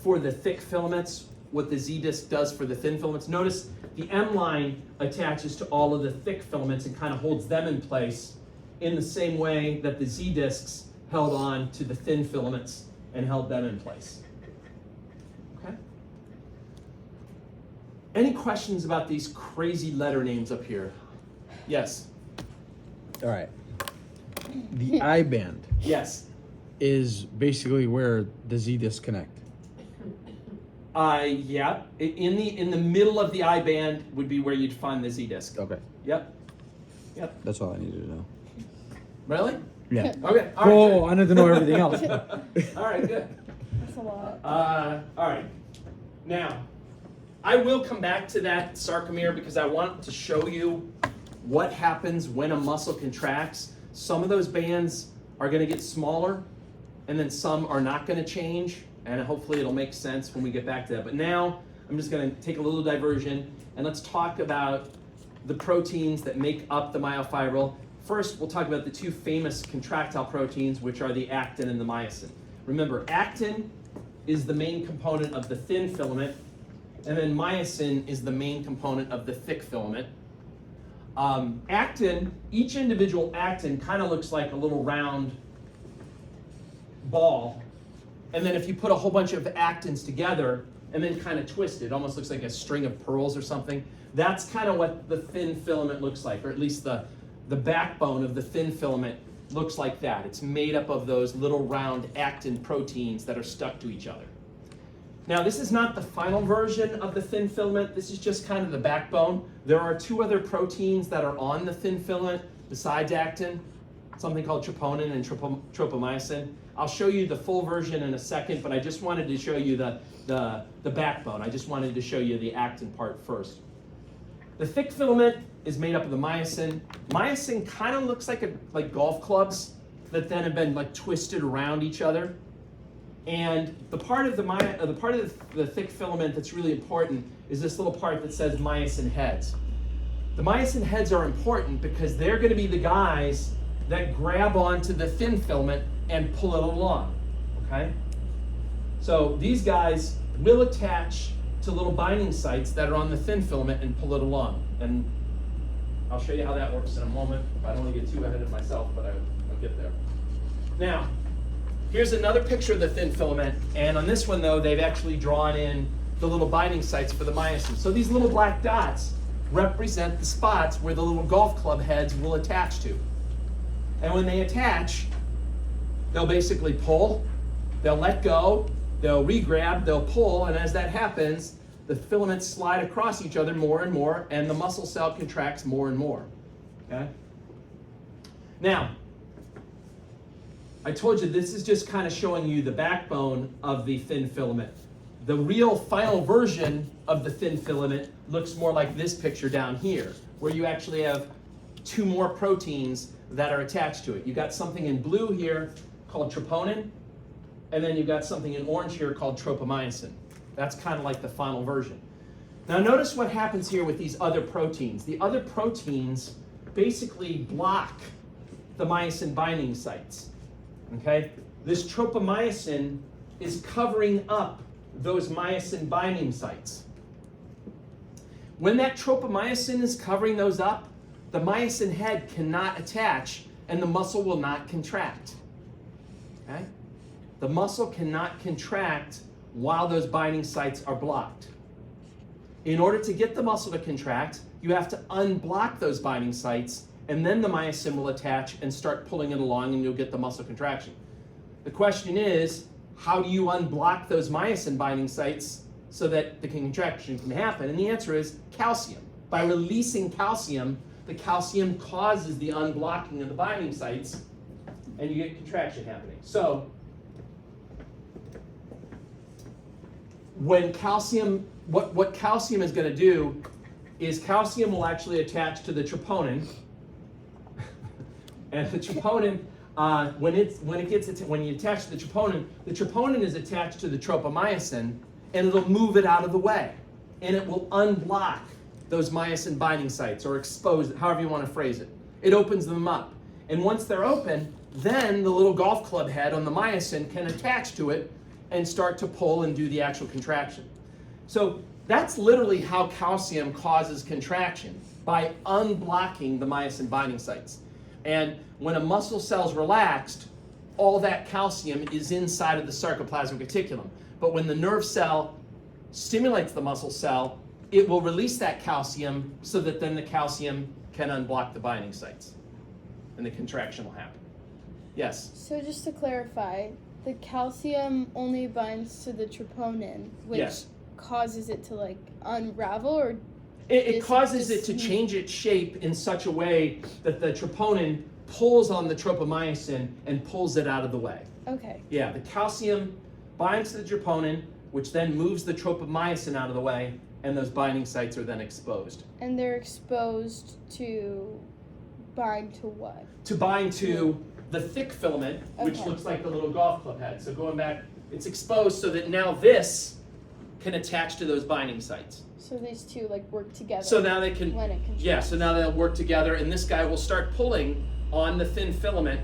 for the thick filaments what the Z disc does for the thin filaments. Notice the M line attaches to all of the thick filaments and kind of holds them in place in the same way that the Z discs held on to the thin filaments and held them in place. Okay? Any questions about these crazy letter names up here? Yes. All right. The I band Yes. is basically where the Z disconnect. Yeah. In the middle of the I band would be where you'd find the Z disc. Okay. Yep. That's all I needed to know. Really? Yeah. Okay. All right. Oh, I need to know everything else. All right. Good. That's a lot. All right. Now, I will come back to that sarcomere because I want to show you what happens when a muscle contracts. Some of those bands are going to get smaller and then some are not going to change, and hopefully it'll make sense when we get back to that. But now I'm just going to take a little diversion, and let's talk about the proteins that make up the myofibril. First, we'll talk about the two famous contractile proteins, which are the actin and the myosin. Remember, actin is the main component of the thin filament, and then myosin is the main component of the thick filament. Actin, each individual actin kind of looks like a little round ball, and then if you put a whole bunch of actins together and then kind of twist it, almost looks like a string of pearls or something. That's kind of what the thin filament looks like, or at least the backbone of the thin filament looks like that. It's made up of those little round actin proteins that are stuck to each other. Now, this is not the final version of the thin filament. This is just kind of the backbone. There are two other proteins that are on the thin filament besides actin, something called troponin and tropomyosin. I'll show you the full version in a second, but I just wanted to show you the backbone. I just wanted to show you the actin part first. The thick filament is made up of the myosin. Myosin kind of looks like golf clubs that then have been like twisted around each other. And the part of the thick filament that's really important is this little part that says myosin heads. The myosin heads are important because they're going to be the guys that grab onto the thin filament and pull it along. Okay? So these guys will attach to little binding sites that are on the thin filament and pull it along. And I'll show you how that works in a moment. I don't want to get too ahead of myself, but I'll get there. Now, here's another picture of the thin filament, and on this one though, they've actually drawn in the little binding sites for the myosin. So these little black dots represent the spots where the little golf club heads will attach to. And when they attach, they'll basically pull, they'll let go, they'll re-grab, they'll pull, and as that happens, the filaments slide across each other more and more, and the muscle cell contracts more and more. Okay? Now, I told you this is just kind of showing you the backbone of the thin filament. The real final version of the thin filament looks more like this picture down here, where you actually have two more proteins that are attached to it. You got something in blue here called troponin, and then you've got something in orange here called tropomyosin. That's kind of like the final version. Now notice what happens here with these other proteins. The other proteins basically block the myosin binding sites. Okay? This tropomyosin is covering up those myosin binding sites. When that tropomyosin is covering those up, the myosin head cannot attach and the muscle will not contract. Okay? The muscle cannot contract while those binding sites are blocked. In order to get the muscle to contract, you have to unblock those binding sites, and then the myosin will attach and start pulling it along and you'll get the muscle contraction. The question is, how do you unblock those myosin binding sites so that the contraction can happen? And the answer is calcium. By releasing calcium, the calcium causes the unblocking of the binding sites and you get contraction happening. So, when calcium, what calcium is going to do is calcium will actually attach to the troponin, and the troponin, when you attach to the troponin is attached to the tropomyosin, and it'll move it out of the way, and it will unblock those myosin binding sites, or expose it, however you want to phrase it. It opens them up, and once they're open, then the little golf club head on the myosin can attach to it and start to pull and do the actual contraction. So that's literally how calcium causes contraction, by unblocking the myosin binding sites. And when a muscle cell's relaxed, all that calcium is inside of the sarcoplasmic reticulum. But when the nerve cell stimulates the muscle cell, it will release that calcium so that then the calcium can unblock the binding sites and the contraction will happen. Yes? So just to clarify, the calcium only binds to the troponin, which Yes. causes it to like unravel, or It causes it just to change its shape in such a way that the troponin pulls on the tropomyosin and pulls it out of the way. okay. Yeah, the calcium binds to the troponin, which then moves the tropomyosin out of the way, and those binding sites are then exposed. And they're exposed to bind to what? To bind to the thick filament, which Okay. looks like the little golf club head. So going back, it's exposed so that now this can attach to those binding sites. So these two like work together. So now they can, when it contracts. yeah, so now they'll work together, and this guy will start pulling on the thin filament,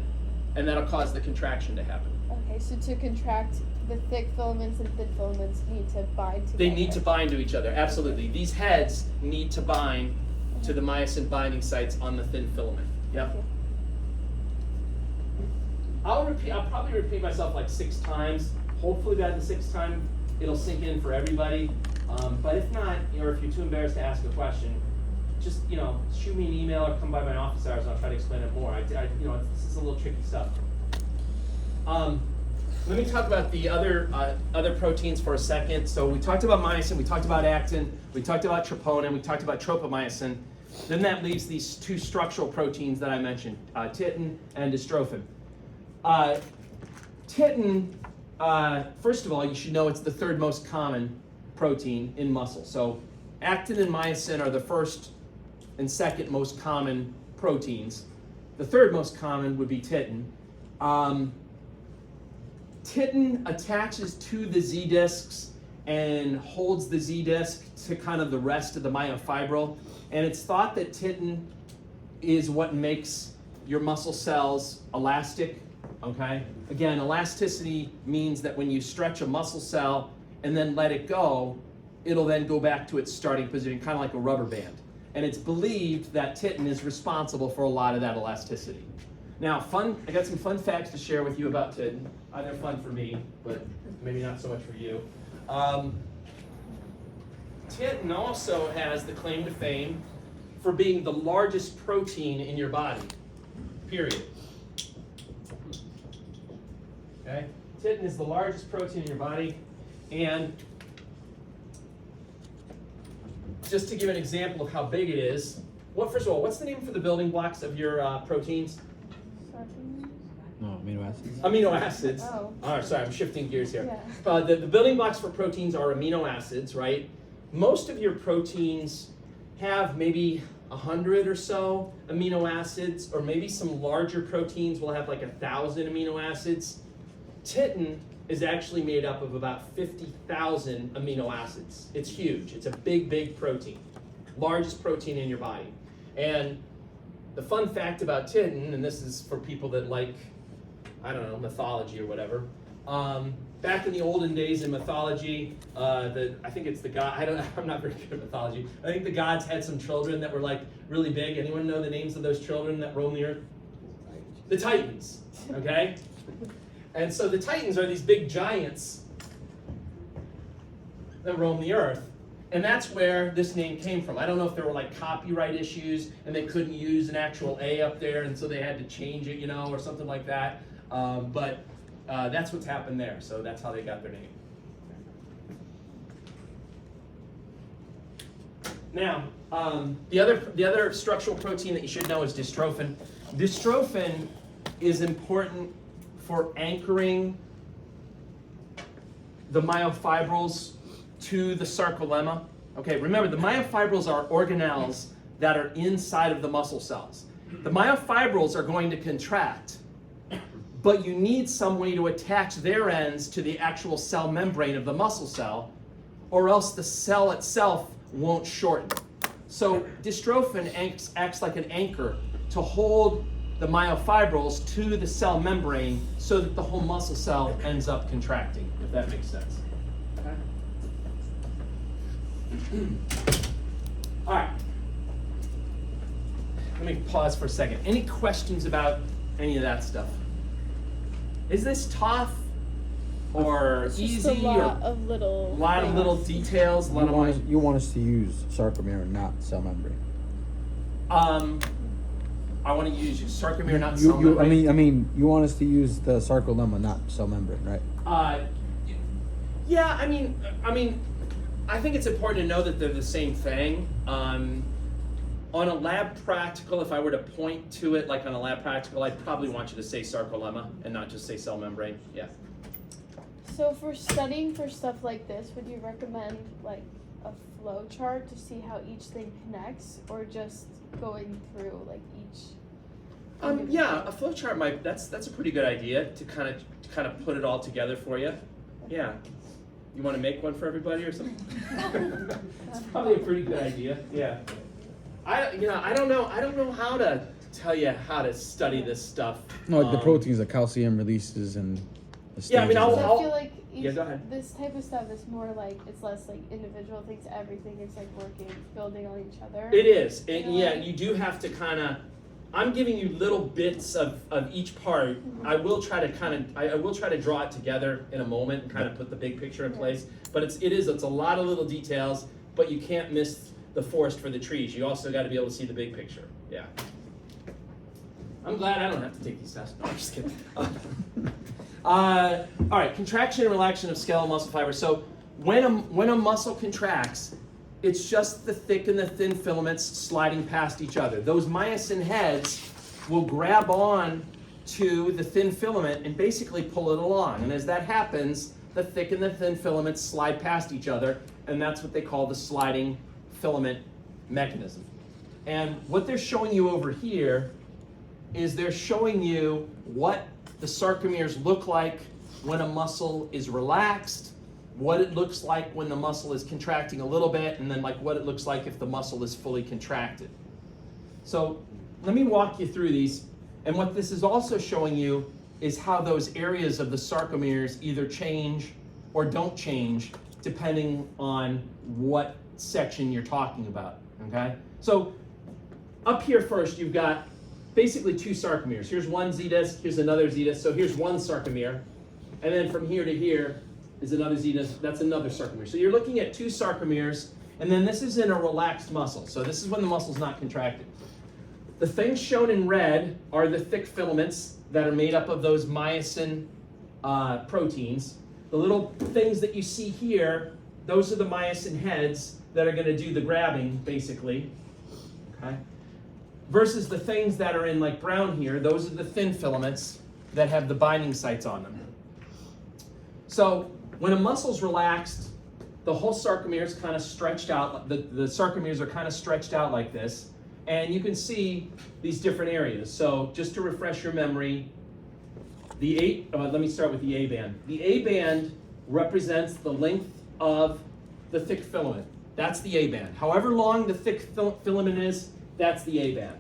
and that'll cause the contraction to happen. Okay, so to contract, the thick filaments and thin filaments need to bind together. They need to bind to each other, absolutely. These heads need to bind to the myosin binding sites on the thin filament. Yep. Okay. I'll probably repeat myself like 6 times. Hopefully by the 6th time, it'll sink in for everybody. But if not, or if you're too embarrassed to ask a question, just, shoot me an email or come by my office hours and I'll try to explain it more. This is a little tricky stuff. Let me talk about the other proteins for a second. So we talked about myosin, we talked about actin, we talked about troponin, we talked about tropomyosin. Then that leaves these 2 structural proteins that I mentioned, titin and dystrophin. Titin, first of all, you should know it's the 3rd most common protein in muscle. So actin and myosin are the 1st and 2nd most common proteins. The 3rd most common would be titin. Titin attaches to the Z-discs and holds the Z-disc to kind of the rest of the myofibril. And it's thought that titin is what makes your muscle cells elastic, okay? Again, elasticity means that when you stretch a muscle cell and then let it go, it'll then go back to its starting position, kind of like a rubber band. And it's believed that titin is responsible for a lot of that elasticity. Now, I got some fun facts to share with you about titin. They're fun for me, but maybe not so much for you. Titin also has the claim to fame for being the largest protein in your body, period. Okay? Titin is the largest protein in your body, and just to give an example of how big it is, first of all, what's the name for the building blocks of your proteins? No, amino acids. Amino acids. Oh. All right, sorry, I'm shifting gears here. Yeah. The building blocks for proteins are amino acids, right? Most of your proteins have maybe 100 or so amino acids, or maybe some larger proteins will have like 1,000 amino acids. Titin is actually made up of about 50,000 amino acids. It's huge. It's a big, big protein. Largest protein in your body. And the fun fact about titin, and this is for people that like, I don't know, mythology or whatever. Back in the olden days in mythology, I think it's the god. I'm not very good at mythology. I think the gods had some children that were like really big. Anyone know the names of those children that roam the earth? The Titans. Okay. And so the Titans are these big giants that roam the earth. And that's where this name came from. I don't know if there were like copyright issues and they couldn't use an actual A up there, and so they had to change it, or something like that. But that's what's happened there. So that's how they got their name. Now, the other structural protein that you should know is dystrophin. Dystrophin is important for anchoring the myofibrils to the sarcolemma. Okay, remember the myofibrils are organelles that are inside of the muscle cells. The myofibrils are going to contract, but you need some way to attach their ends to the actual cell membrane of the muscle cell, or else the cell itself won't shorten. So dystrophin acts like an anchor to hold the myofibrils to the cell membrane so that the whole muscle cell ends up contracting, if that makes sense. All right. Let me pause for a second. Any questions about any of that stuff? Is this tough or It's easy just a lot or of little of little things. details? A lot of You want us to use sarcomere, not cell membrane. I want to use sarcomere, not cell I membrane. mean, you want us to use the sarcolemma, not cell membrane, right? Yeah, I mean, I think it's important to know that they're the same thing. On a lab practical, if I were to point to it like on a lab practical, I'd probably want you to say sarcolemma and not just say cell membrane. Yeah. So for studying for stuff like this, would you recommend like a flow chart to see how each thing connects, or just going through like each Yeah, a flow chart might, that's a pretty good idea to kind of put it all together for you. Yeah. You want to make one for everybody or something? It's probably a pretty good idea. Yeah. I don't know how to tell you how to study this stuff. No, like the proteins, the calcium releases and the Yeah, I mean, stages. So I feel like Yeah, go ahead. this type of stuff is more like, it's less like individual things, everything is like working, building on each other. It is. Yeah, you do have to kind of, I'm giving you little bits of each part. I will try to I will try to draw it together in a moment and kind of put the big picture in place. But it's a lot of little details, but you can't miss the forest for the trees. You also got to be able to see the big picture. Yeah. I'm glad I don't have to take these tests. No, I'm just kidding. All right, contraction and relaxation of skeletal muscle fibers. So when a muscle contracts, it's just the thick and the thin filaments sliding past each other. Those myosin heads will grab on to the thin filament and basically pull it along. And as that happens, the thick and the thin filaments slide past each other, and that's what they call the sliding filament mechanism. And what they're showing you over here is they're showing you what the sarcomeres look like when a muscle is relaxed, what it looks like when the muscle is contracting a little bit, and then like what it looks like if the muscle is fully contracted. So let me walk you through these. And what this is also showing you is how those areas of the sarcomeres either change or don't change depending on what section you're talking about, okay? So up here first, you've got basically two sarcomeres. Here's one Z-disc, here's another Z-disc. So here's one sarcomere. And then from here to here is another Z-disc, that's another sarcomere. So you're looking at two sarcomeres, and then this is in a relaxed muscle. So this is when the muscle's not contracted. The things shown in red are the thick filaments that are made up of those myosin proteins. The little things that you see here, those are the myosin heads that are going to do the grabbing, basically. Okay? Versus the things that are in like brown here, those are the thin filaments that have the binding sites on them. So when a muscle's relaxed, the whole sarcomere is kind of stretched out. The sarcomeres are kind of stretched out like this. And you can see these different areas. So just to refresh your memory, let me start with the A band. The A band represents the length of the thick filament. That's the A band. However long the thick filament is, that's the A band.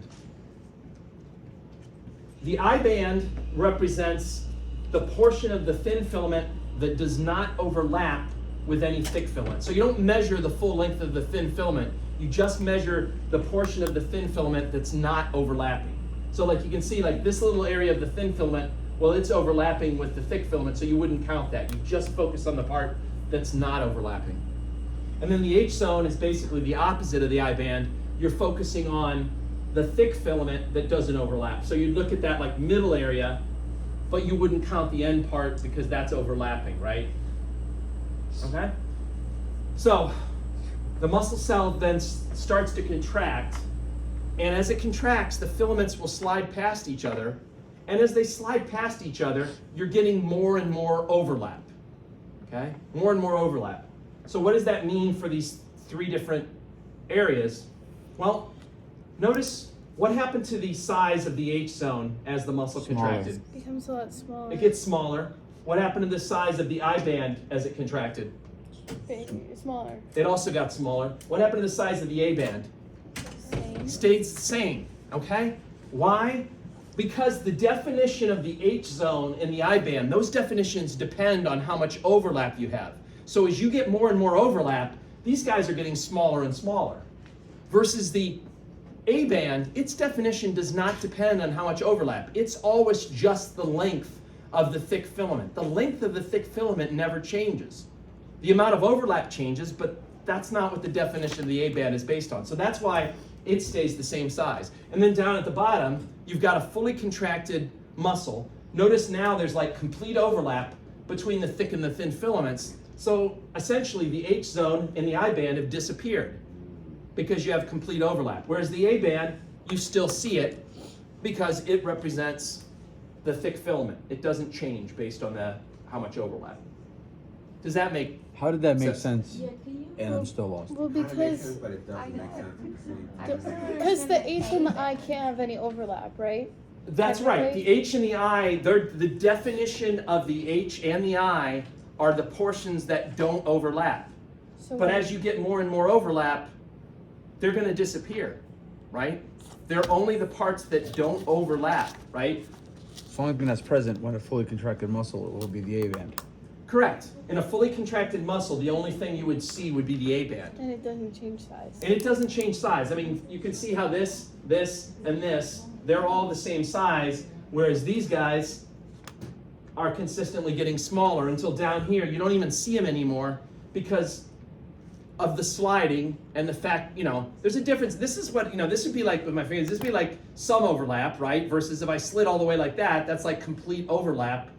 The I band represents the portion of the thin filament that does not overlap with any thick filament. So you don't measure the full length of the thin filament. You just measure the portion of the thin filament that's not overlapping. So like you can see like this little area of the thin filament, well, it's overlapping with the thick filament, so you wouldn't count that. You just focus on the part that's not overlapping. And then the H zone is basically the opposite of the I band. You're focusing on the thick filament that doesn't overlap. So you'd look at that like middle area, but you wouldn't count the end part because that's overlapping, right? Okay? So the muscle cell then starts to contract, and as it contracts, the filaments will slide past each other, and as they slide past each other, you're getting more and more overlap, okay? More and more overlap. So what does that mean for these three different areas? Well, notice what happened to the size of the H zone as the muscle contracted. It becomes a lot smaller. It gets smaller. What happened to the size of the I band as it contracted? Smaller. It also got smaller. What happened to the size of the A band? Same. Stays the same, okay? Why? Because the definition of the H zone and the I band, those definitions depend on how much overlap you have. So as you get more and more overlap, these guys are getting smaller and smaller. Versus the A band, its definition does not depend on how much overlap. It's always just the length of the thick filament. The length of the thick filament never changes. The amount of overlap changes, but that's not what the definition of the A band is based on. So that's why it stays the same size. And then down at the bottom, you've got a fully contracted muscle. Notice now there's like complete overlap between the thick and the thin filaments. So essentially the H zone and the I band have disappeared because you have complete overlap. Whereas the A band, you still see it because it represents the thick filament. It doesn't change based on how much overlap. Does that make How did that make sense? Yeah, can you? And I'm still lost. Well, Kinda makes because sense, but it doesn't make sense at the same time. because the H and the I can't have any overlap, right? That's right. Technically? The H and the I, the definition of the H and the I are the portions that don't overlap. So But what- as you get more and more overlap, they're going to disappear, right? They're only the parts that don't overlap, right? So the only thing that's present when a fully contracted muscle will be the A band. Correct. In a fully contracted muscle, the only thing you would see would be the A band. and it doesn't change size. And it doesn't change size. I mean, you can see how this, and this, they're all the same size, whereas these guys are consistently getting smaller until down here, you don't even see them anymore because of the sliding and the fact, there's a difference. This is what, this would be like with my fingers, this would be like some overlap, right? Versus if I slid all the way like that, that's like complete overlap,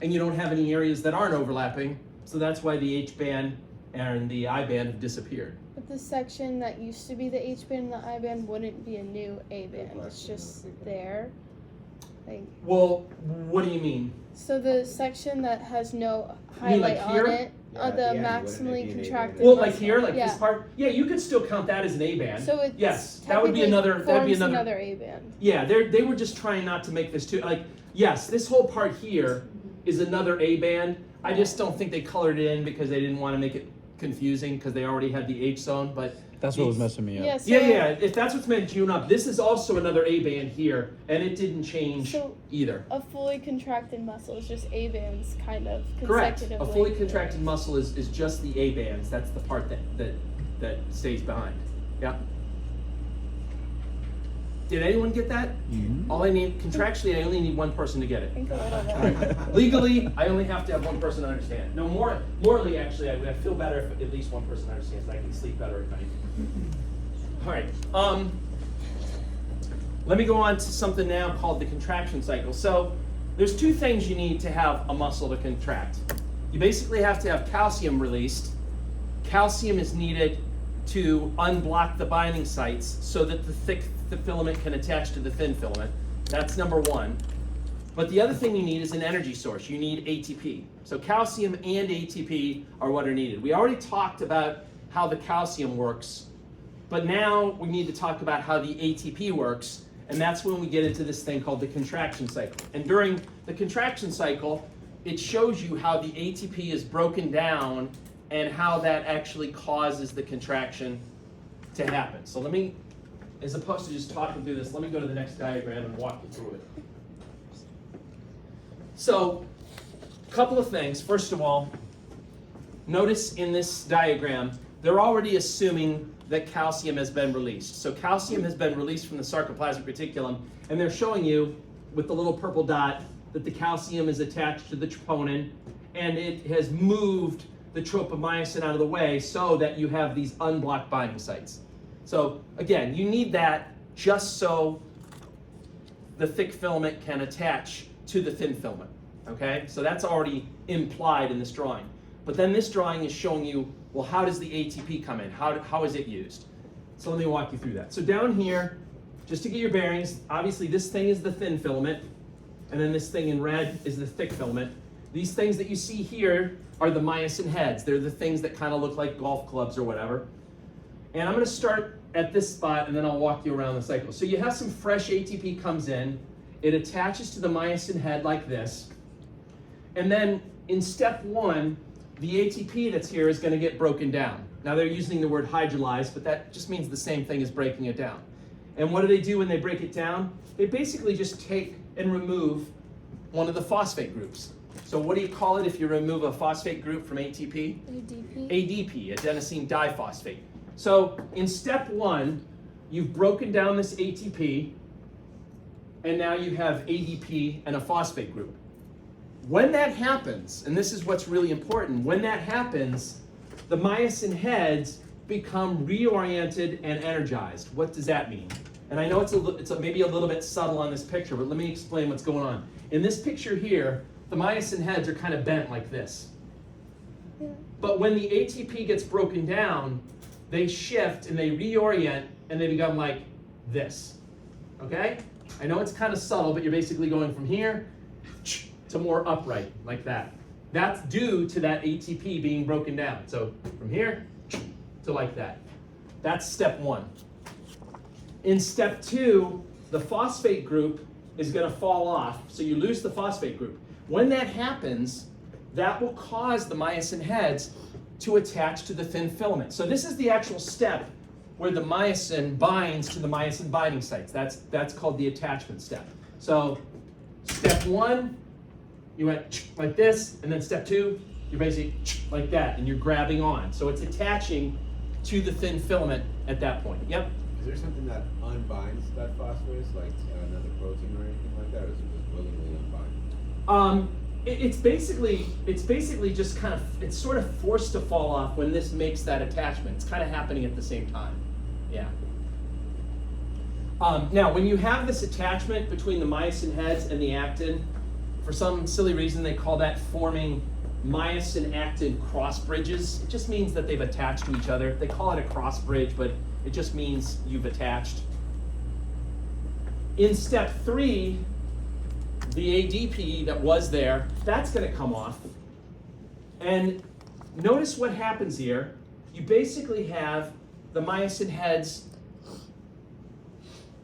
and you don't have any areas that aren't overlapping. So that's why the H band and the I band have disappeared. But the section that used to be the H band and the I band wouldn't be a new A band. It's just there. Like, Well, what do you mean? so the section that has no You mean like highlight here? on it Yeah, are at the the end, wouldn't it maximally be an A contracted band? Well, like muscle. here, like yeah. this part? Yeah, you could still count that as an A band. So it's Yes, that would be technically another, that'd be forms another. A band. Yeah, they were just trying not to make this too, like, yes, this whole part here is another A band. I just don't think they colored it in because they didn't want to make it confusing because they already had the H zone, but. That's what was messing me up. Yeah, so, Yeah, if that's what's meant to tune up, this is also another A band here, and it didn't change So- either. A fully contracted muscle is just A bands kind of Correct. consecutively. A fully contracted muscle is just the A bands. That's the part that stays behind. Yeah. Did anyone get that? Mhm. All I need, contractually, I only need one person to get it. I think a little bit. Legally, I only have to have one person understand. No, morally, actually, I feel better if at least one person understands. I can sleep better at night. All right. Let me go on to something now called the contraction cycle. So there's two things you need to have a muscle to contract. You basically have to have calcium released. Calcium is needed to unblock the binding sites so that the filament can attach to the thin filament. That's number one. But the other thing you need is an energy source. You need ATP. So calcium and ATP are what are needed. We already talked about how the calcium works, but now we need to talk about how the ATP works, and that's when we get into this thing called the contraction cycle. And during the contraction cycle, it shows you how the ATP is broken down and how that actually causes the contraction to happen. So let me, as opposed to just talking through this, let me go to the next diagram and walk you through it. So, a couple of things. First of all, notice in this diagram, they're already assuming that calcium has been released. So calcium has been released from the sarcoplasmic reticulum, and they're showing you with the little purple dot that the calcium is attached to the troponin, and it has moved the tropomyosin out of the way so that you have these unblocked binding sites. So again, you need that just so the thick filament can attach to the thin filament, okay? So that's already implied in this drawing. But then this drawing is showing you, well, how does the ATP come in? How is it used? So let me walk you through that. So down here, just to get your bearings, obviously this thing is the thin filament, and then this thing in red is the thick filament. These things that you see here are the myosin heads. They're the things that kind of look like golf clubs or whatever. And I'm going to start at this spot, and then I'll walk you around the cycle. So you have some fresh ATP comes in. It attaches to the myosin head like this. And then in step one, the ATP that's here is going to get broken down. Now they're using the word hydrolyzed, but that just means the same thing as breaking it down. And what do they do when they break it down? They basically just take and remove one of the phosphate groups. So what do you call it if you remove a phosphate group from ATP? ADP. ADP, adenosine diphosphate. So in step one, you've broken down this ATP, and now you have ADP and a phosphate group. When that happens, and this is what's really important, when that happens, the myosin heads become reoriented and energized. What does that mean? And I know it's maybe a little bit subtle on this picture, but let me explain what's going on. In this picture here, the myosin heads are kind of bent like this. Yeah. But when the ATP gets broken down, they shift and they reorient and they become like this. Okay? I know it's kind of subtle, but you're basically going from here to more upright, like that. That's due to that ATP being broken down. So from here to like that. That's step one. In step two, the phosphate group is going to fall off, so you lose the phosphate group. When that happens, that will cause the myosin heads to attach to the thin filament. So this is the actual step where the myosin binds to the myosin binding sites. That's called the attachment step. So step 1, you went like this, and then step 2, you're basically like that, and you're grabbing on. So it's attaching to the thin filament at that point. Yep. Is there something that unbinds that phosphorus, like another protein or anything like that, or is it just willingly unbind? It's basically just kind of, it's sort of forced to fall off when this makes that attachment. It's kind of happening at the same time. Yeah. Now, when you have this attachment between the myosin heads and the actin, for some silly reason they call that forming myosin-actin cross bridges. It just means that they've attached to each other. They call it a cross bridge, but it just means you've attached. In step 3, the ADP that was there, that's going to come off. And notice what happens here. You basically have the myosin heads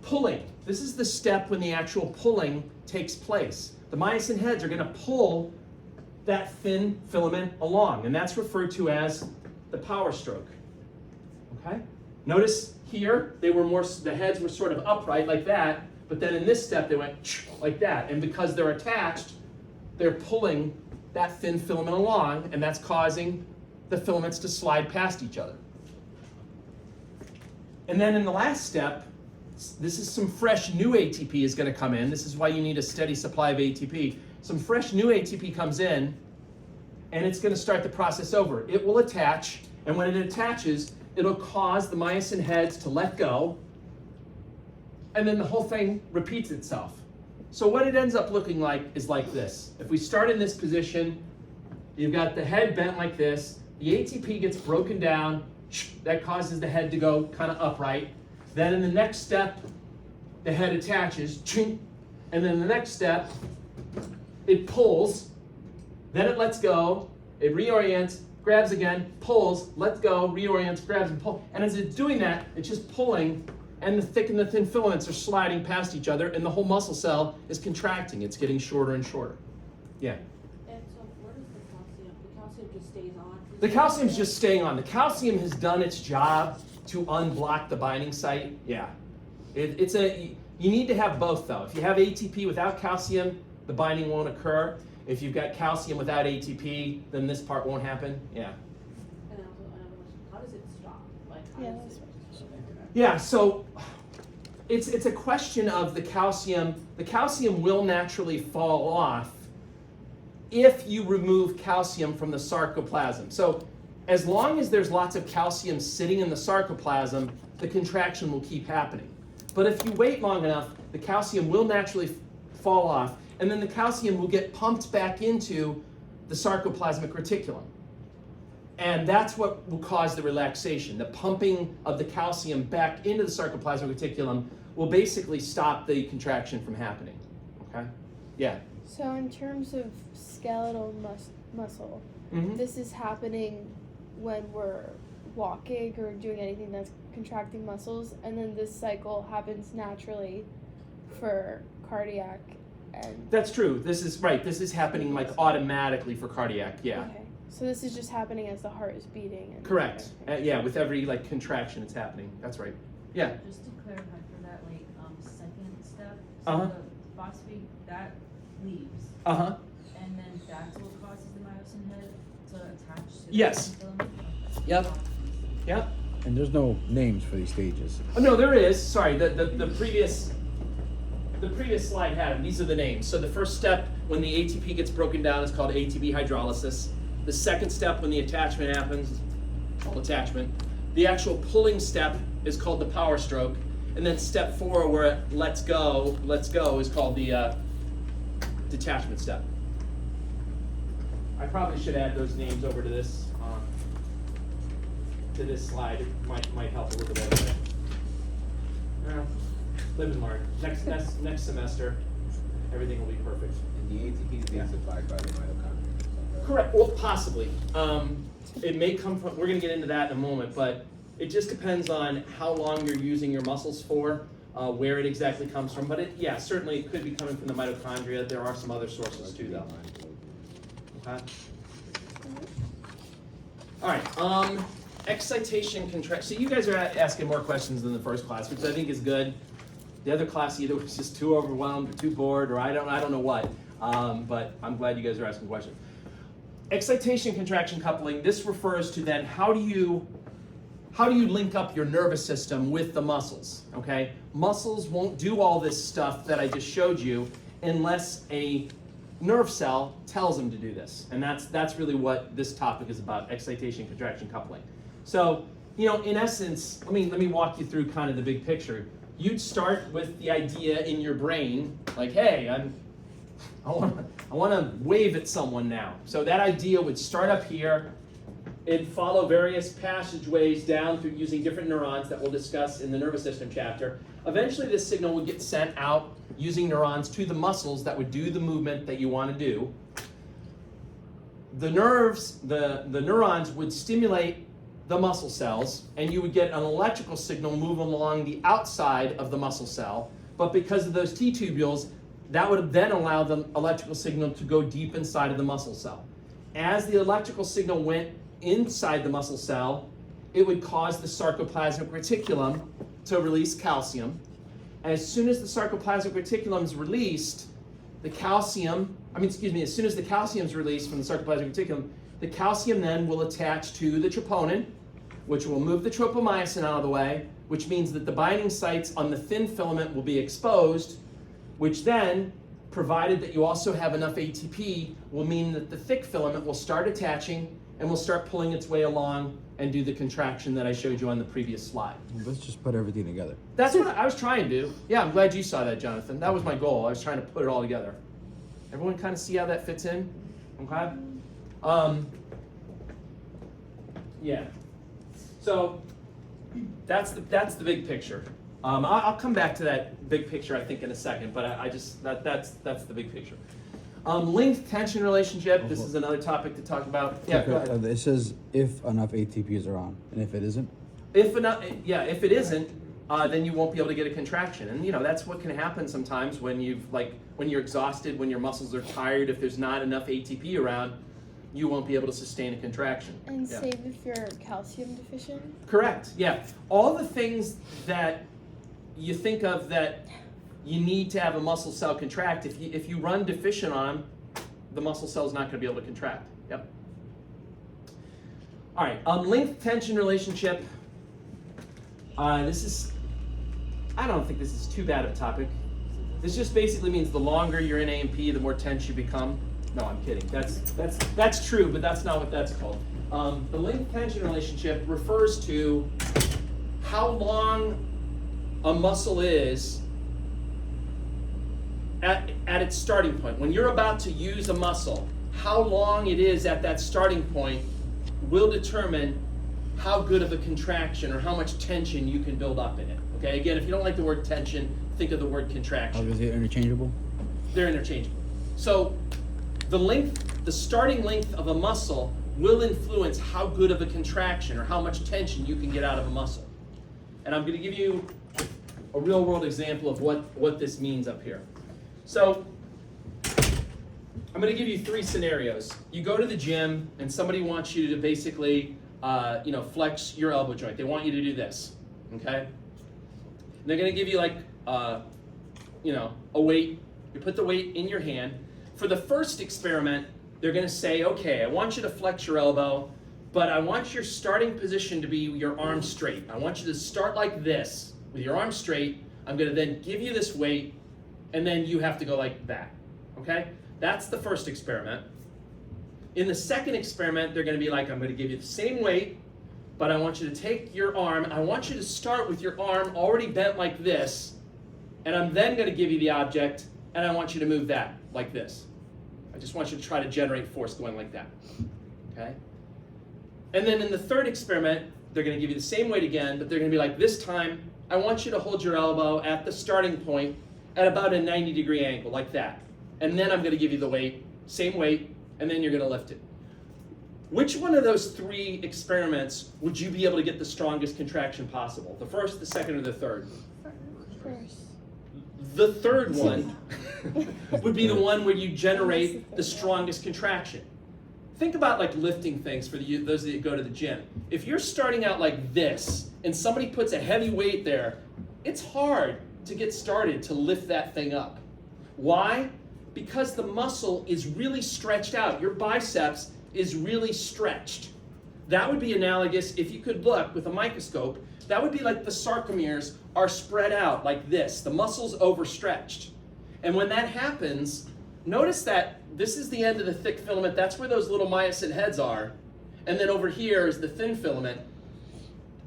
pulling. This is the step when the actual pulling takes place. The myosin heads are going to pull that thin filament along, and that's referred to as the power stroke. Okay? Notice here, the heads were sort of upright like that, but then in this step they went like that, and because they're attached, they're pulling that thin filament along, and that's causing the filaments to slide past each other. And then in the last step, this is some fresh new ATP is going to come in. This is why you need a steady supply of ATP. Some fresh new ATP comes in, and it's going to start the process over. It will attach, and when it attaches, it'll cause the myosin heads to let go, and then the whole thing repeats itself. So what it ends up looking like is like this. If we start in this position, you've got the head bent like this, the ATP gets broken down, that causes the head to go kind of upright. Then in the next step, the head attaches, and then the next step, it pulls, then it lets go, it reorients, grabs again, pulls, lets go, reorients, grabs and pulls. And as it's doing that, it's just pulling, and the thick and the thin filaments are sliding past each other, and the whole muscle cell is contracting. It's getting shorter and shorter. Yeah. And so where does the calcium? The calcium just stays on? The calcium's just staying on. The calcium has done its job to unblock the binding site. Yeah. You need to have both though. If you have ATP without calcium, the binding won't occur. If you've got calcium without ATP, then this part won't happen. Yeah. And also another question, how does it stop? Like, how Yeah, does that's it? Yeah, so it's a question of the calcium. The calcium will naturally fall off if you remove calcium from the sarcoplasm. So as long as there's lots of calcium sitting in the sarcoplasm, the contraction will keep happening. But if you wait long enough, the calcium will naturally fall off, and then the calcium will get pumped back into the sarcoplasmic reticulum. And that's what will cause the relaxation. The pumping of the calcium back into the sarcoplasmic reticulum will basically stop the contraction from happening. Okay? Yeah. So in terms of skeletal muscle, this is happening when we're walking or doing anything that's contracting muscles, and then this cycle happens naturally for cardiac and... That's true. This is right. This is happening like automatically for cardiac. Yeah. Okay. So this is just happening as the heart is beating. And Correct. Yeah, with every like contraction, it's happening. That's right. Yeah. Just to clarify for that, like, second step, Uh-huh. so the phosphate, that leaves, Uh-huh. and then that's what causes the myosin head to attach to the Yes. filament? Yep. Yep. And there's no names for these stages. Oh, no, there is. Sorry, the previous slide had them. These are the names. So the first step when the ATP gets broken down is called ATP hydrolysis. The second step when the attachment happens, called attachment. The actual pulling step is called the power stroke. And then step 4 where it lets go is called the detachment step. I probably should add those names over to this slide. It might help a little bit. Live and learn. Next semester, everything will be perfect. And the ATP is being supplied by the mitochondria. Correct. Well, possibly. It may come from. We're going to get into that in a moment, but it just depends on how long you're using your muscles for. where it exactly comes from, but yeah, certainly it could be coming from the mitochondria. There are some other sources too, though. Okay. All right. Excitation, contraction. So you guys are asking more questions than the first class, which I think is good. The other class either was just too overwhelmed or too bored, or I don't know what. But I'm glad you guys are asking questions. Excitation, contraction, coupling. This refers to then how do you link up your nervous system with the muscles? Okay, muscles won't do all this stuff that I just showed you unless a nerve cell tells them to do this, and that's really what this topic is about: excitation, contraction, coupling. So, in essence, let me walk you through kind of the big picture. You'd start with the idea in your brain, like, hey, I want to wave at someone now. So that idea would start up here. It'd follow various passageways down through using different neurons that we'll discuss in the nervous system chapter. Eventually, this signal would get sent out using neurons to the muscles that would do the movement that you want to do. The neurons would stimulate the muscle cells, and you would get an electrical signal move along the outside of the muscle cell. But because of those T-tubules, that would then allow the electrical signal to go deep inside of the muscle cell. As the electrical signal went inside the muscle cell, it would cause the sarcoplasmic reticulum to release calcium. As soon as the sarcoplasmic reticulum is released, as soon as the calcium is released from the sarcoplasmic reticulum, the calcium then will attach to the troponin, which will move the tropomyosin out of the way, which means that the binding sites on the thin filament will be exposed, which then, provided that you also have enough ATP, will mean that the thick filament will start attaching and will start pulling its way along and do the contraction that I showed you on the previous slide. Let's just put everything together. That's what I was trying to do. Yeah, I'm glad you saw that, Jonathan. That was my goal. I was trying to put it all together. Everyone kind of see how that fits in? Okay? Yeah. So that's the big picture. I'll come back to that big picture, I think, in a second, but that's the big picture. Length-tension relationship. This is another topic to talk about. Yeah, go ahead. It says if enough ATPs are on, and if it isn't? If it isn't, then you won't be able to get a contraction, and that's what can happen sometimes when you're exhausted, when your muscles are tired. If there's not enough ATP around, you won't be able to sustain a contraction. And same if you're calcium deficient? Correct, yeah. All the things that you think of that you need to have a muscle cell contract, if you run deficient on them, the muscle cell is not going to be able to contract. Yep. All right, length-tension relationship. I don't think this is too bad of a topic. This just basically means the longer you're in A&P, the more tense you become. No, I'm kidding. That's true, but that's not what that's called. The length-tension relationship refers to how long a muscle is at its starting point. When you're about to use a muscle, how long it is at that starting point will determine how good of a contraction or how much tension you can build up in it. Okay, again, if you don't like the word tension, think of the word contraction. Is it interchangeable? They're interchangeable. So the starting length of a muscle will influence how good of a contraction or how much tension you can get out of a muscle. And I'm going to give you a real world example of what this means up here. So I'm going to give you 3 scenarios. You go to the gym and somebody wants you to basically flex your elbow joint. They want you to do this, okay? And they're going to give you a weight. You put the weight in your hand. For the first experiment, they're going to say, okay, I want you to flex your elbow, but I want your starting position to be your arm straight. I want you to start like this with your arm straight. I'm going to then give you this weight, and then you have to go like that, okay? That's the first experiment. In the second experiment, they're going to be like, I'm going to give you the same weight, but I want you to take your arm. I want you to start with your arm already bent like this, and I'm then going to give you the object, and I want you to move that like this. I just want you to try to generate force going like that, okay? And then in the third experiment, they're going to give you the same weight again, but they're going to be like, this time, I want you to hold your elbow at the starting point at about a 90-degree angle, like that. And then I'm going to give you the weight, same weight, and then you're going to lift it. Which one of those 3 experiments would you be able to get the strongest contraction possible? The first, the second, or the third? First. The third one would be the one where you generate the strongest contraction. Think about like lifting things for those that go to the gym. If you're starting out like this and somebody puts a heavy weight there, it's hard to get started to lift that thing up. Why? Because the muscle is really stretched out. Your biceps is really stretched. That would be analogous, if you could look with a microscope, that would be like the sarcomeres are spread out like this. The muscle's overstretched. And when that happens, notice that this is the end of the thick filament. That's where those little myosin heads are. And then over here is the thin filament.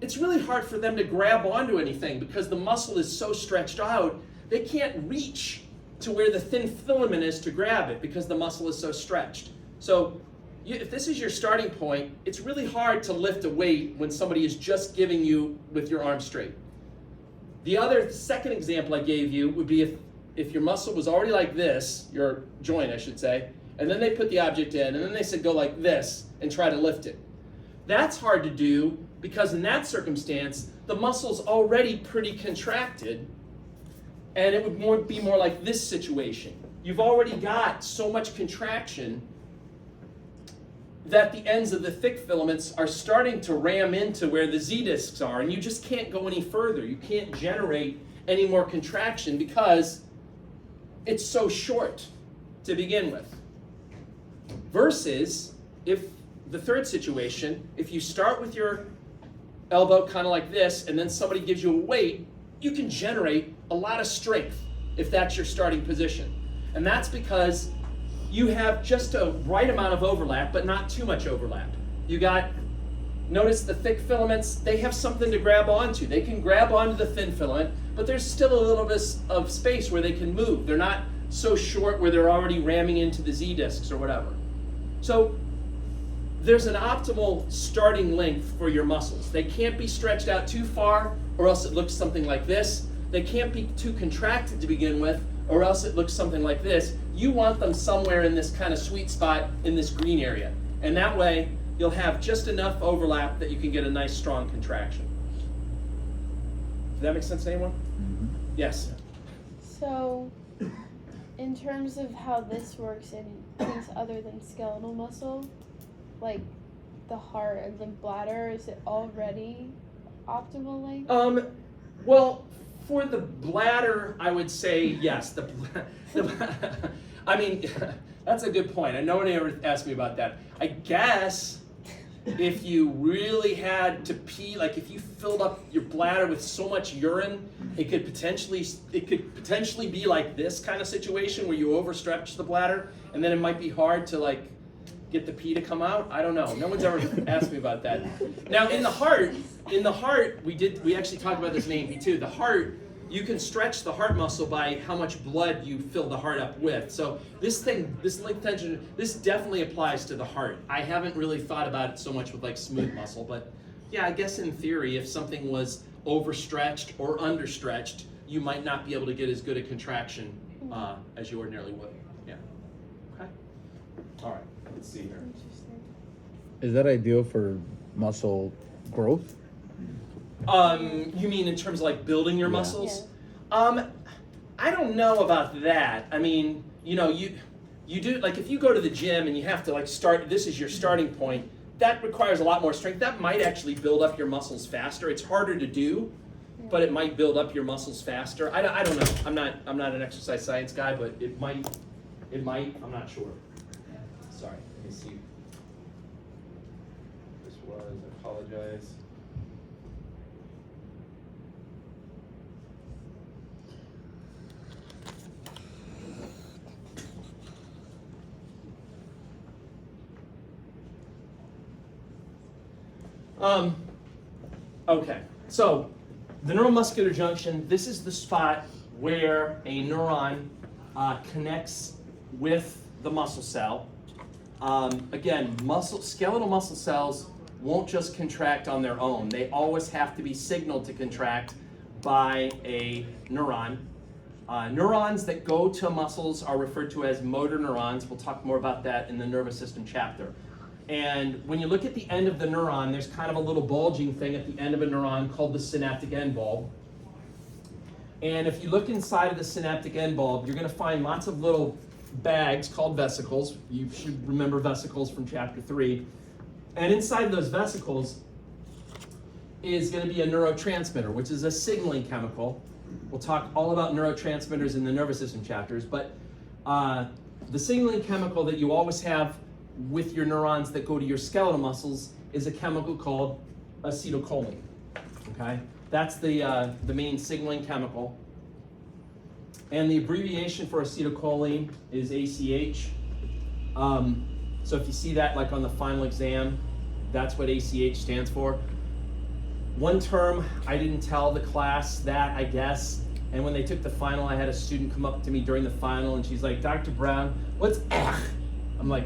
It's really hard for them to grab onto anything because the muscle is so stretched out, they can't reach to where the thin filament is to grab it because the muscle is so stretched. So if this is your starting point, it's really hard to lift a weight when somebody is just giving you with your arm straight. The second example I gave you would be if your muscle was already like this, your joint I should say, and then they put the object in, and then they said go like this and try to lift it. That's hard to do because in that circumstance, the muscle's already pretty contracted, and it would be more like this situation. You've already got so much contraction that the ends of the thick filaments are starting to ram into where the Z discs are, and you just can't go any further. You can't generate any more contraction because it's so short to begin with. Versus, if the third situation, if you start with your elbow kind of like this, and then somebody gives you a weight, you can generate a lot of strength if that's your starting position. And that's because you have just a right amount of overlap, but not too much overlap. Notice the thick filaments, they have something to grab onto. They can grab onto the thin filament, but there's still a little bit of space where they can move. They're not so short where they're already ramming into the Z discs or whatever. So there's an optimal starting length for your muscles. They can't be stretched out too far or else it looks something like this. They can't be too contracted to begin with or else it looks something like this. You want them somewhere in this kind of sweet spot in this green area. And that way, you'll have just enough overlap that you can get a nice strong contraction. Does that make sense to anyone? Mm-hmm. Yes. So, in terms of how this works in things other than skeletal muscle, like the heart and the bladder, is it already optimal length? Well, for the bladder, I would say yes. I mean, that's a good point. No one ever asked me about that. I guess if you really had to pee, like if you filled up your bladder with so much urine, it could potentially be like this kind of situation where you overstretch the bladder, and then it might be hard to like get the pee to come out. I don't know. No one's ever asked me about that. Now in the heart, we actually talked about this in A&P too. The heart, you can stretch the heart muscle by how much blood you fill the heart up with. So this length tension, this definitely applies to the heart. I haven't really thought about it so much with like smooth muscle, but yeah, I guess in theory, if something was overstretched or understretched, you might not be able to get as good a contraction as you ordinarily would. Yeah. Okay. All right. Let's see here. Interesting. Is that ideal for muscle growth? You mean in terms of like building your muscles? I don't know about that. I mean, you do, like if you go to the gym and you have to like start, this is your starting point, that requires a lot more strength. That might actually build up your muscles faster. It's harder to do, but it might build up your muscles faster. I don't know. I'm not an exercise science guy, but it might, I'm not sure. Sorry, let me see. This was, I apologize. Okay, so the neuromuscular junction, this is the spot where a neuron connects with the muscle cell. Again, skeletal muscle cells won't just contract on their own. They always have to be signaled to contract by a neuron. Neurons that go to muscles are referred to as motor neurons. We'll talk more about that in the nervous system chapter. And when you look at the end of the neuron, there's kind of a little bulging thing at the end of a neuron called the synaptic end bulb. And if you look inside of the synaptic end bulb, you're going to find lots of little bags called vesicles. You should remember vesicles from chapter 3. And inside of those vesicles is going to be a neurotransmitter, which is a signaling chemical. We'll talk all about neurotransmitters in the nervous system chapters, but the signaling chemical that you always have with your neurons that go to your skeletal muscles is a chemical called acetylcholine. Okay, that's the main signaling chemical. And the abbreviation for acetylcholine is ACH. So if you see that like on the final exam, that's what ACH stands for. One term, I didn't tell the class that, I guess, and when they took the final, I had a student come up to me during the final, and she's like, Dr. Brown, what's ACH? I'm like,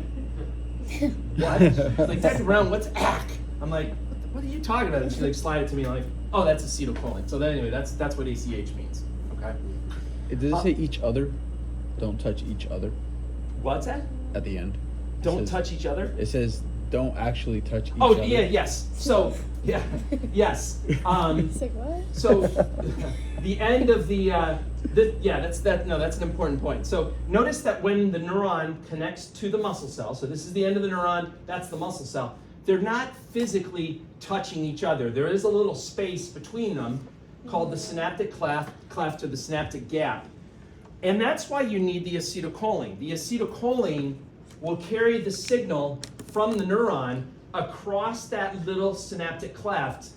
what? She's like, Dr. Brown, what's ACH? I'm like, what are you talking about? And she like slid it to me like, oh, that's acetylcholine. So then anyway, that's what ACH means, okay? Does it say each other? Don't touch each other What's that? at the end. Don't touch each other? It says don't actually touch each Oh, other. yeah, yes. So, yeah, yes. It's like, what? So, the end of that's an important point. So, notice that when the neuron connects to the muscle cell, so this is the end of the neuron, that's the muscle cell, they're not physically touching each other. There is a little space between them called the synaptic cleft or the synaptic gap. And that's why you need the acetylcholine. The acetylcholine will carry the signal from the neuron across that little synaptic cleft,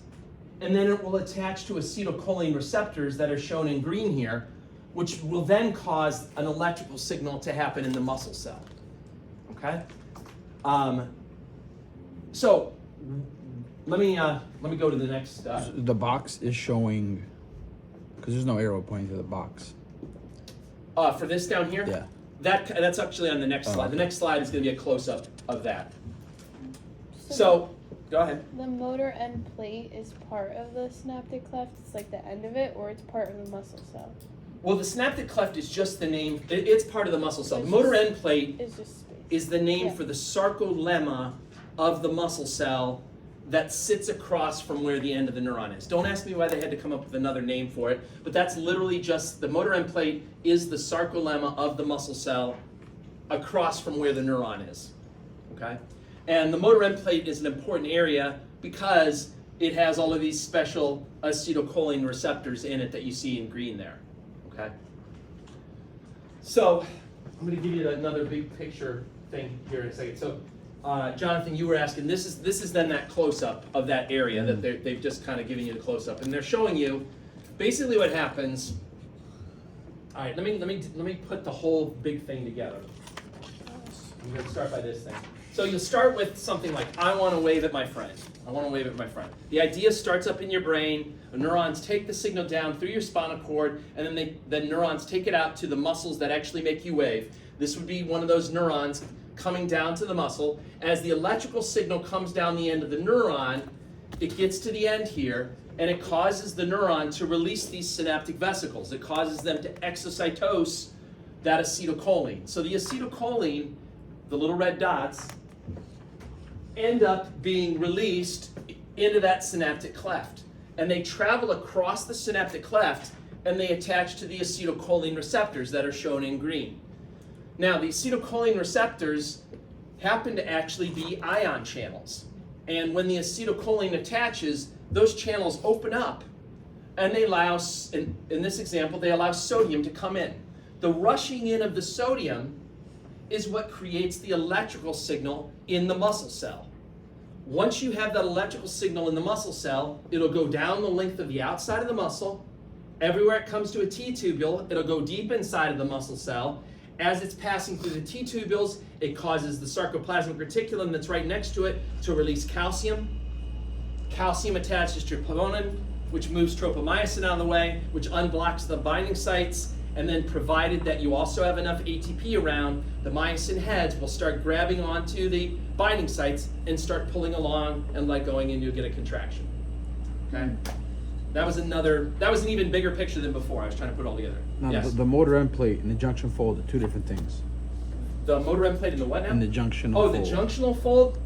and then it will attach to acetylcholine receptors that are shown in green here, which will then cause an electrical signal to happen in the muscle cell. Okay? So let me go to the next. The box is showing, because there's no arrow pointing to the box. For this down here? Yeah. That's actually on the next slide. okay. The next slide is going to be a close-up of that. So, go ahead. The motor end plate is part of the synaptic cleft. It's like the end of it, or it's part of the muscle cell. Well, the synaptic cleft is just the name. It's part of the muscle cell. The motor end plate It's just space. is the name Yeah. for the sarcolemma of the muscle cell that sits across from where the end of the neuron is. Don't ask me why they had to come up with another name for it, but that's literally just the motor end plate is the sarcolemma of the muscle cell across from where the neuron is. Okay? And the motor end plate is an important area because it has all of these special acetylcholine receptors in it that you see in green there. Okay? So, I'm going to give you another big picture thing here in a second. So, Jonathan, you were asking, this is then that close-up of that area that they've just kind of given you the close-up. And they're showing you basically what happens. All right, let me put the whole big thing together. I'm going to start by this thing. So you'll start with something like, I want to wave at my friend. I want to wave at my friend. The idea starts up in your brain. The neurons take the signal down through your spinal cord, and then the neurons take it out to the muscles that actually make you wave. This would be one of those neurons coming down to the muscle. As the electrical signal comes down the end of the neuron, it gets to the end here, and it causes the neuron to release these synaptic vesicles. It causes them to exocytose that acetylcholine. So the acetylcholine, the little red dots, end up being released into that synaptic cleft. And they travel across the synaptic cleft, and they attach to the acetylcholine receptors that are shown in green. Now, the acetylcholine receptors happen to actually be ion channels. And when the acetylcholine attaches, those channels open up, and they allow, in this example, they allow sodium to come in. The rushing in of the sodium is what creates the electrical signal in the muscle cell. Once you have that electrical signal in the muscle cell, it'll go down the length of the outside of the muscle. Everywhere it comes to a T-tubule, it'll go deep inside of the muscle cell. As it's passing through the T-tubules, it causes the sarcoplasmic reticulum that's right next to it to release calcium. Calcium attaches to troponin, which moves tropomyosin out of the way, which unblocks the binding sites, and then provided that you also have enough ATP around, the myosin heads will start grabbing onto the binding sites and start pulling along and let going, and you'll get a contraction. Okay? That was an even bigger picture than before. I was trying to put it all together. Now, Yes. the motor end plate and the junction fold are two different things. The motor end plate and the what now? And the junctional Oh, fold. the junctional fold?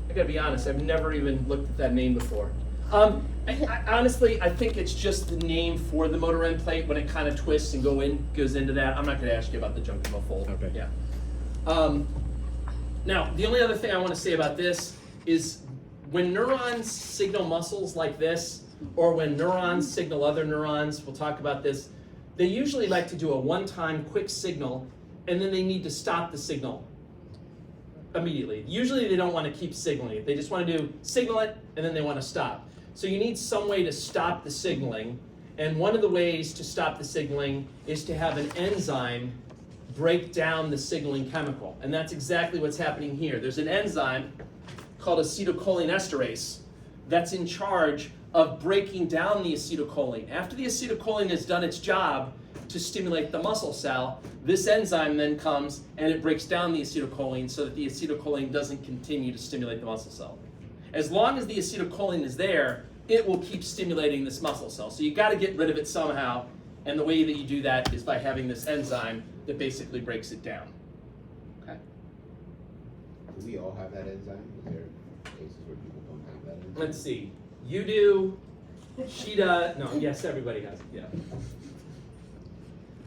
I gotta be honest, I've never even looked at that name before. Honestly, I think it's just the name for the motor end plate when it kind of twists and goes into that. I'm not going to ask you about the junctional fold. Okay. Yeah. Now, the only other thing I want to say about this is when neurons signal muscles like this, or when neurons signal other neurons, we'll talk about this, they usually like to do a one-time quick signal, and then they need to stop the signal immediately. Usually they don't want to keep signaling it. They just want to signal it, and then they want to stop. So you need some way to stop the signaling, and one of the ways to stop the signaling is to have an enzyme break down the signaling chemical. And that's exactly what's happening here. There's an enzyme called acetylcholinesterase that's in charge of breaking down the acetylcholine. After the acetylcholine has done its job to stimulate the muscle cell, this enzyme then comes and it breaks down the acetylcholine so that the acetylcholine doesn't continue to stimulate the muscle cell. As long as the acetylcholine is there, it will keep stimulating this muscle cell. So you got to get rid of it somehow, and the way that you do that is by having this enzyme that basically breaks it down. Okay. Do we all have that enzyme? Is there cases where people don't have that enzyme? Let's see. You do. She does. No. Yes, everybody has it. Yeah.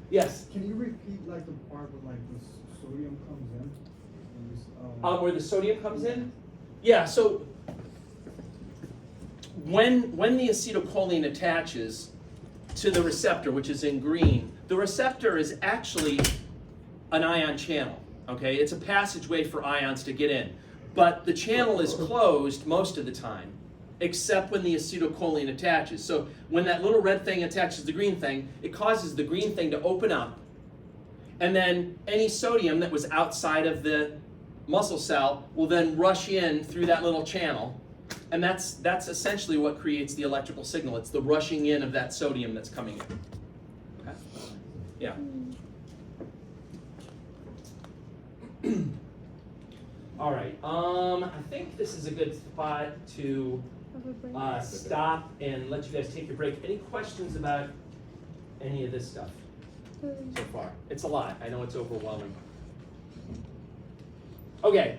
Yes. Can you repeat like the part where like the sodium comes in? And this, Where the sodium comes in? Yeah. So when the acetylcholine attaches to the receptor, which is in green, the receptor is actually an ion channel. Okay, it's a passageway for ions to get in, but the channel is closed most of the time, except when the acetylcholine attaches. So when that little red thing attaches to the green thing, it causes the green thing to open up, and then any sodium that was outside of the muscle cell will then rush in through that little channel, and that's essentially what creates the electrical signal. It's the rushing in of that sodium that's coming in. Okay. Yeah. All right. I think this is a good spot to stop and let you guys take your break. Any questions about any of this stuff so far? It's a lot. I know it's overwhelming. Okay.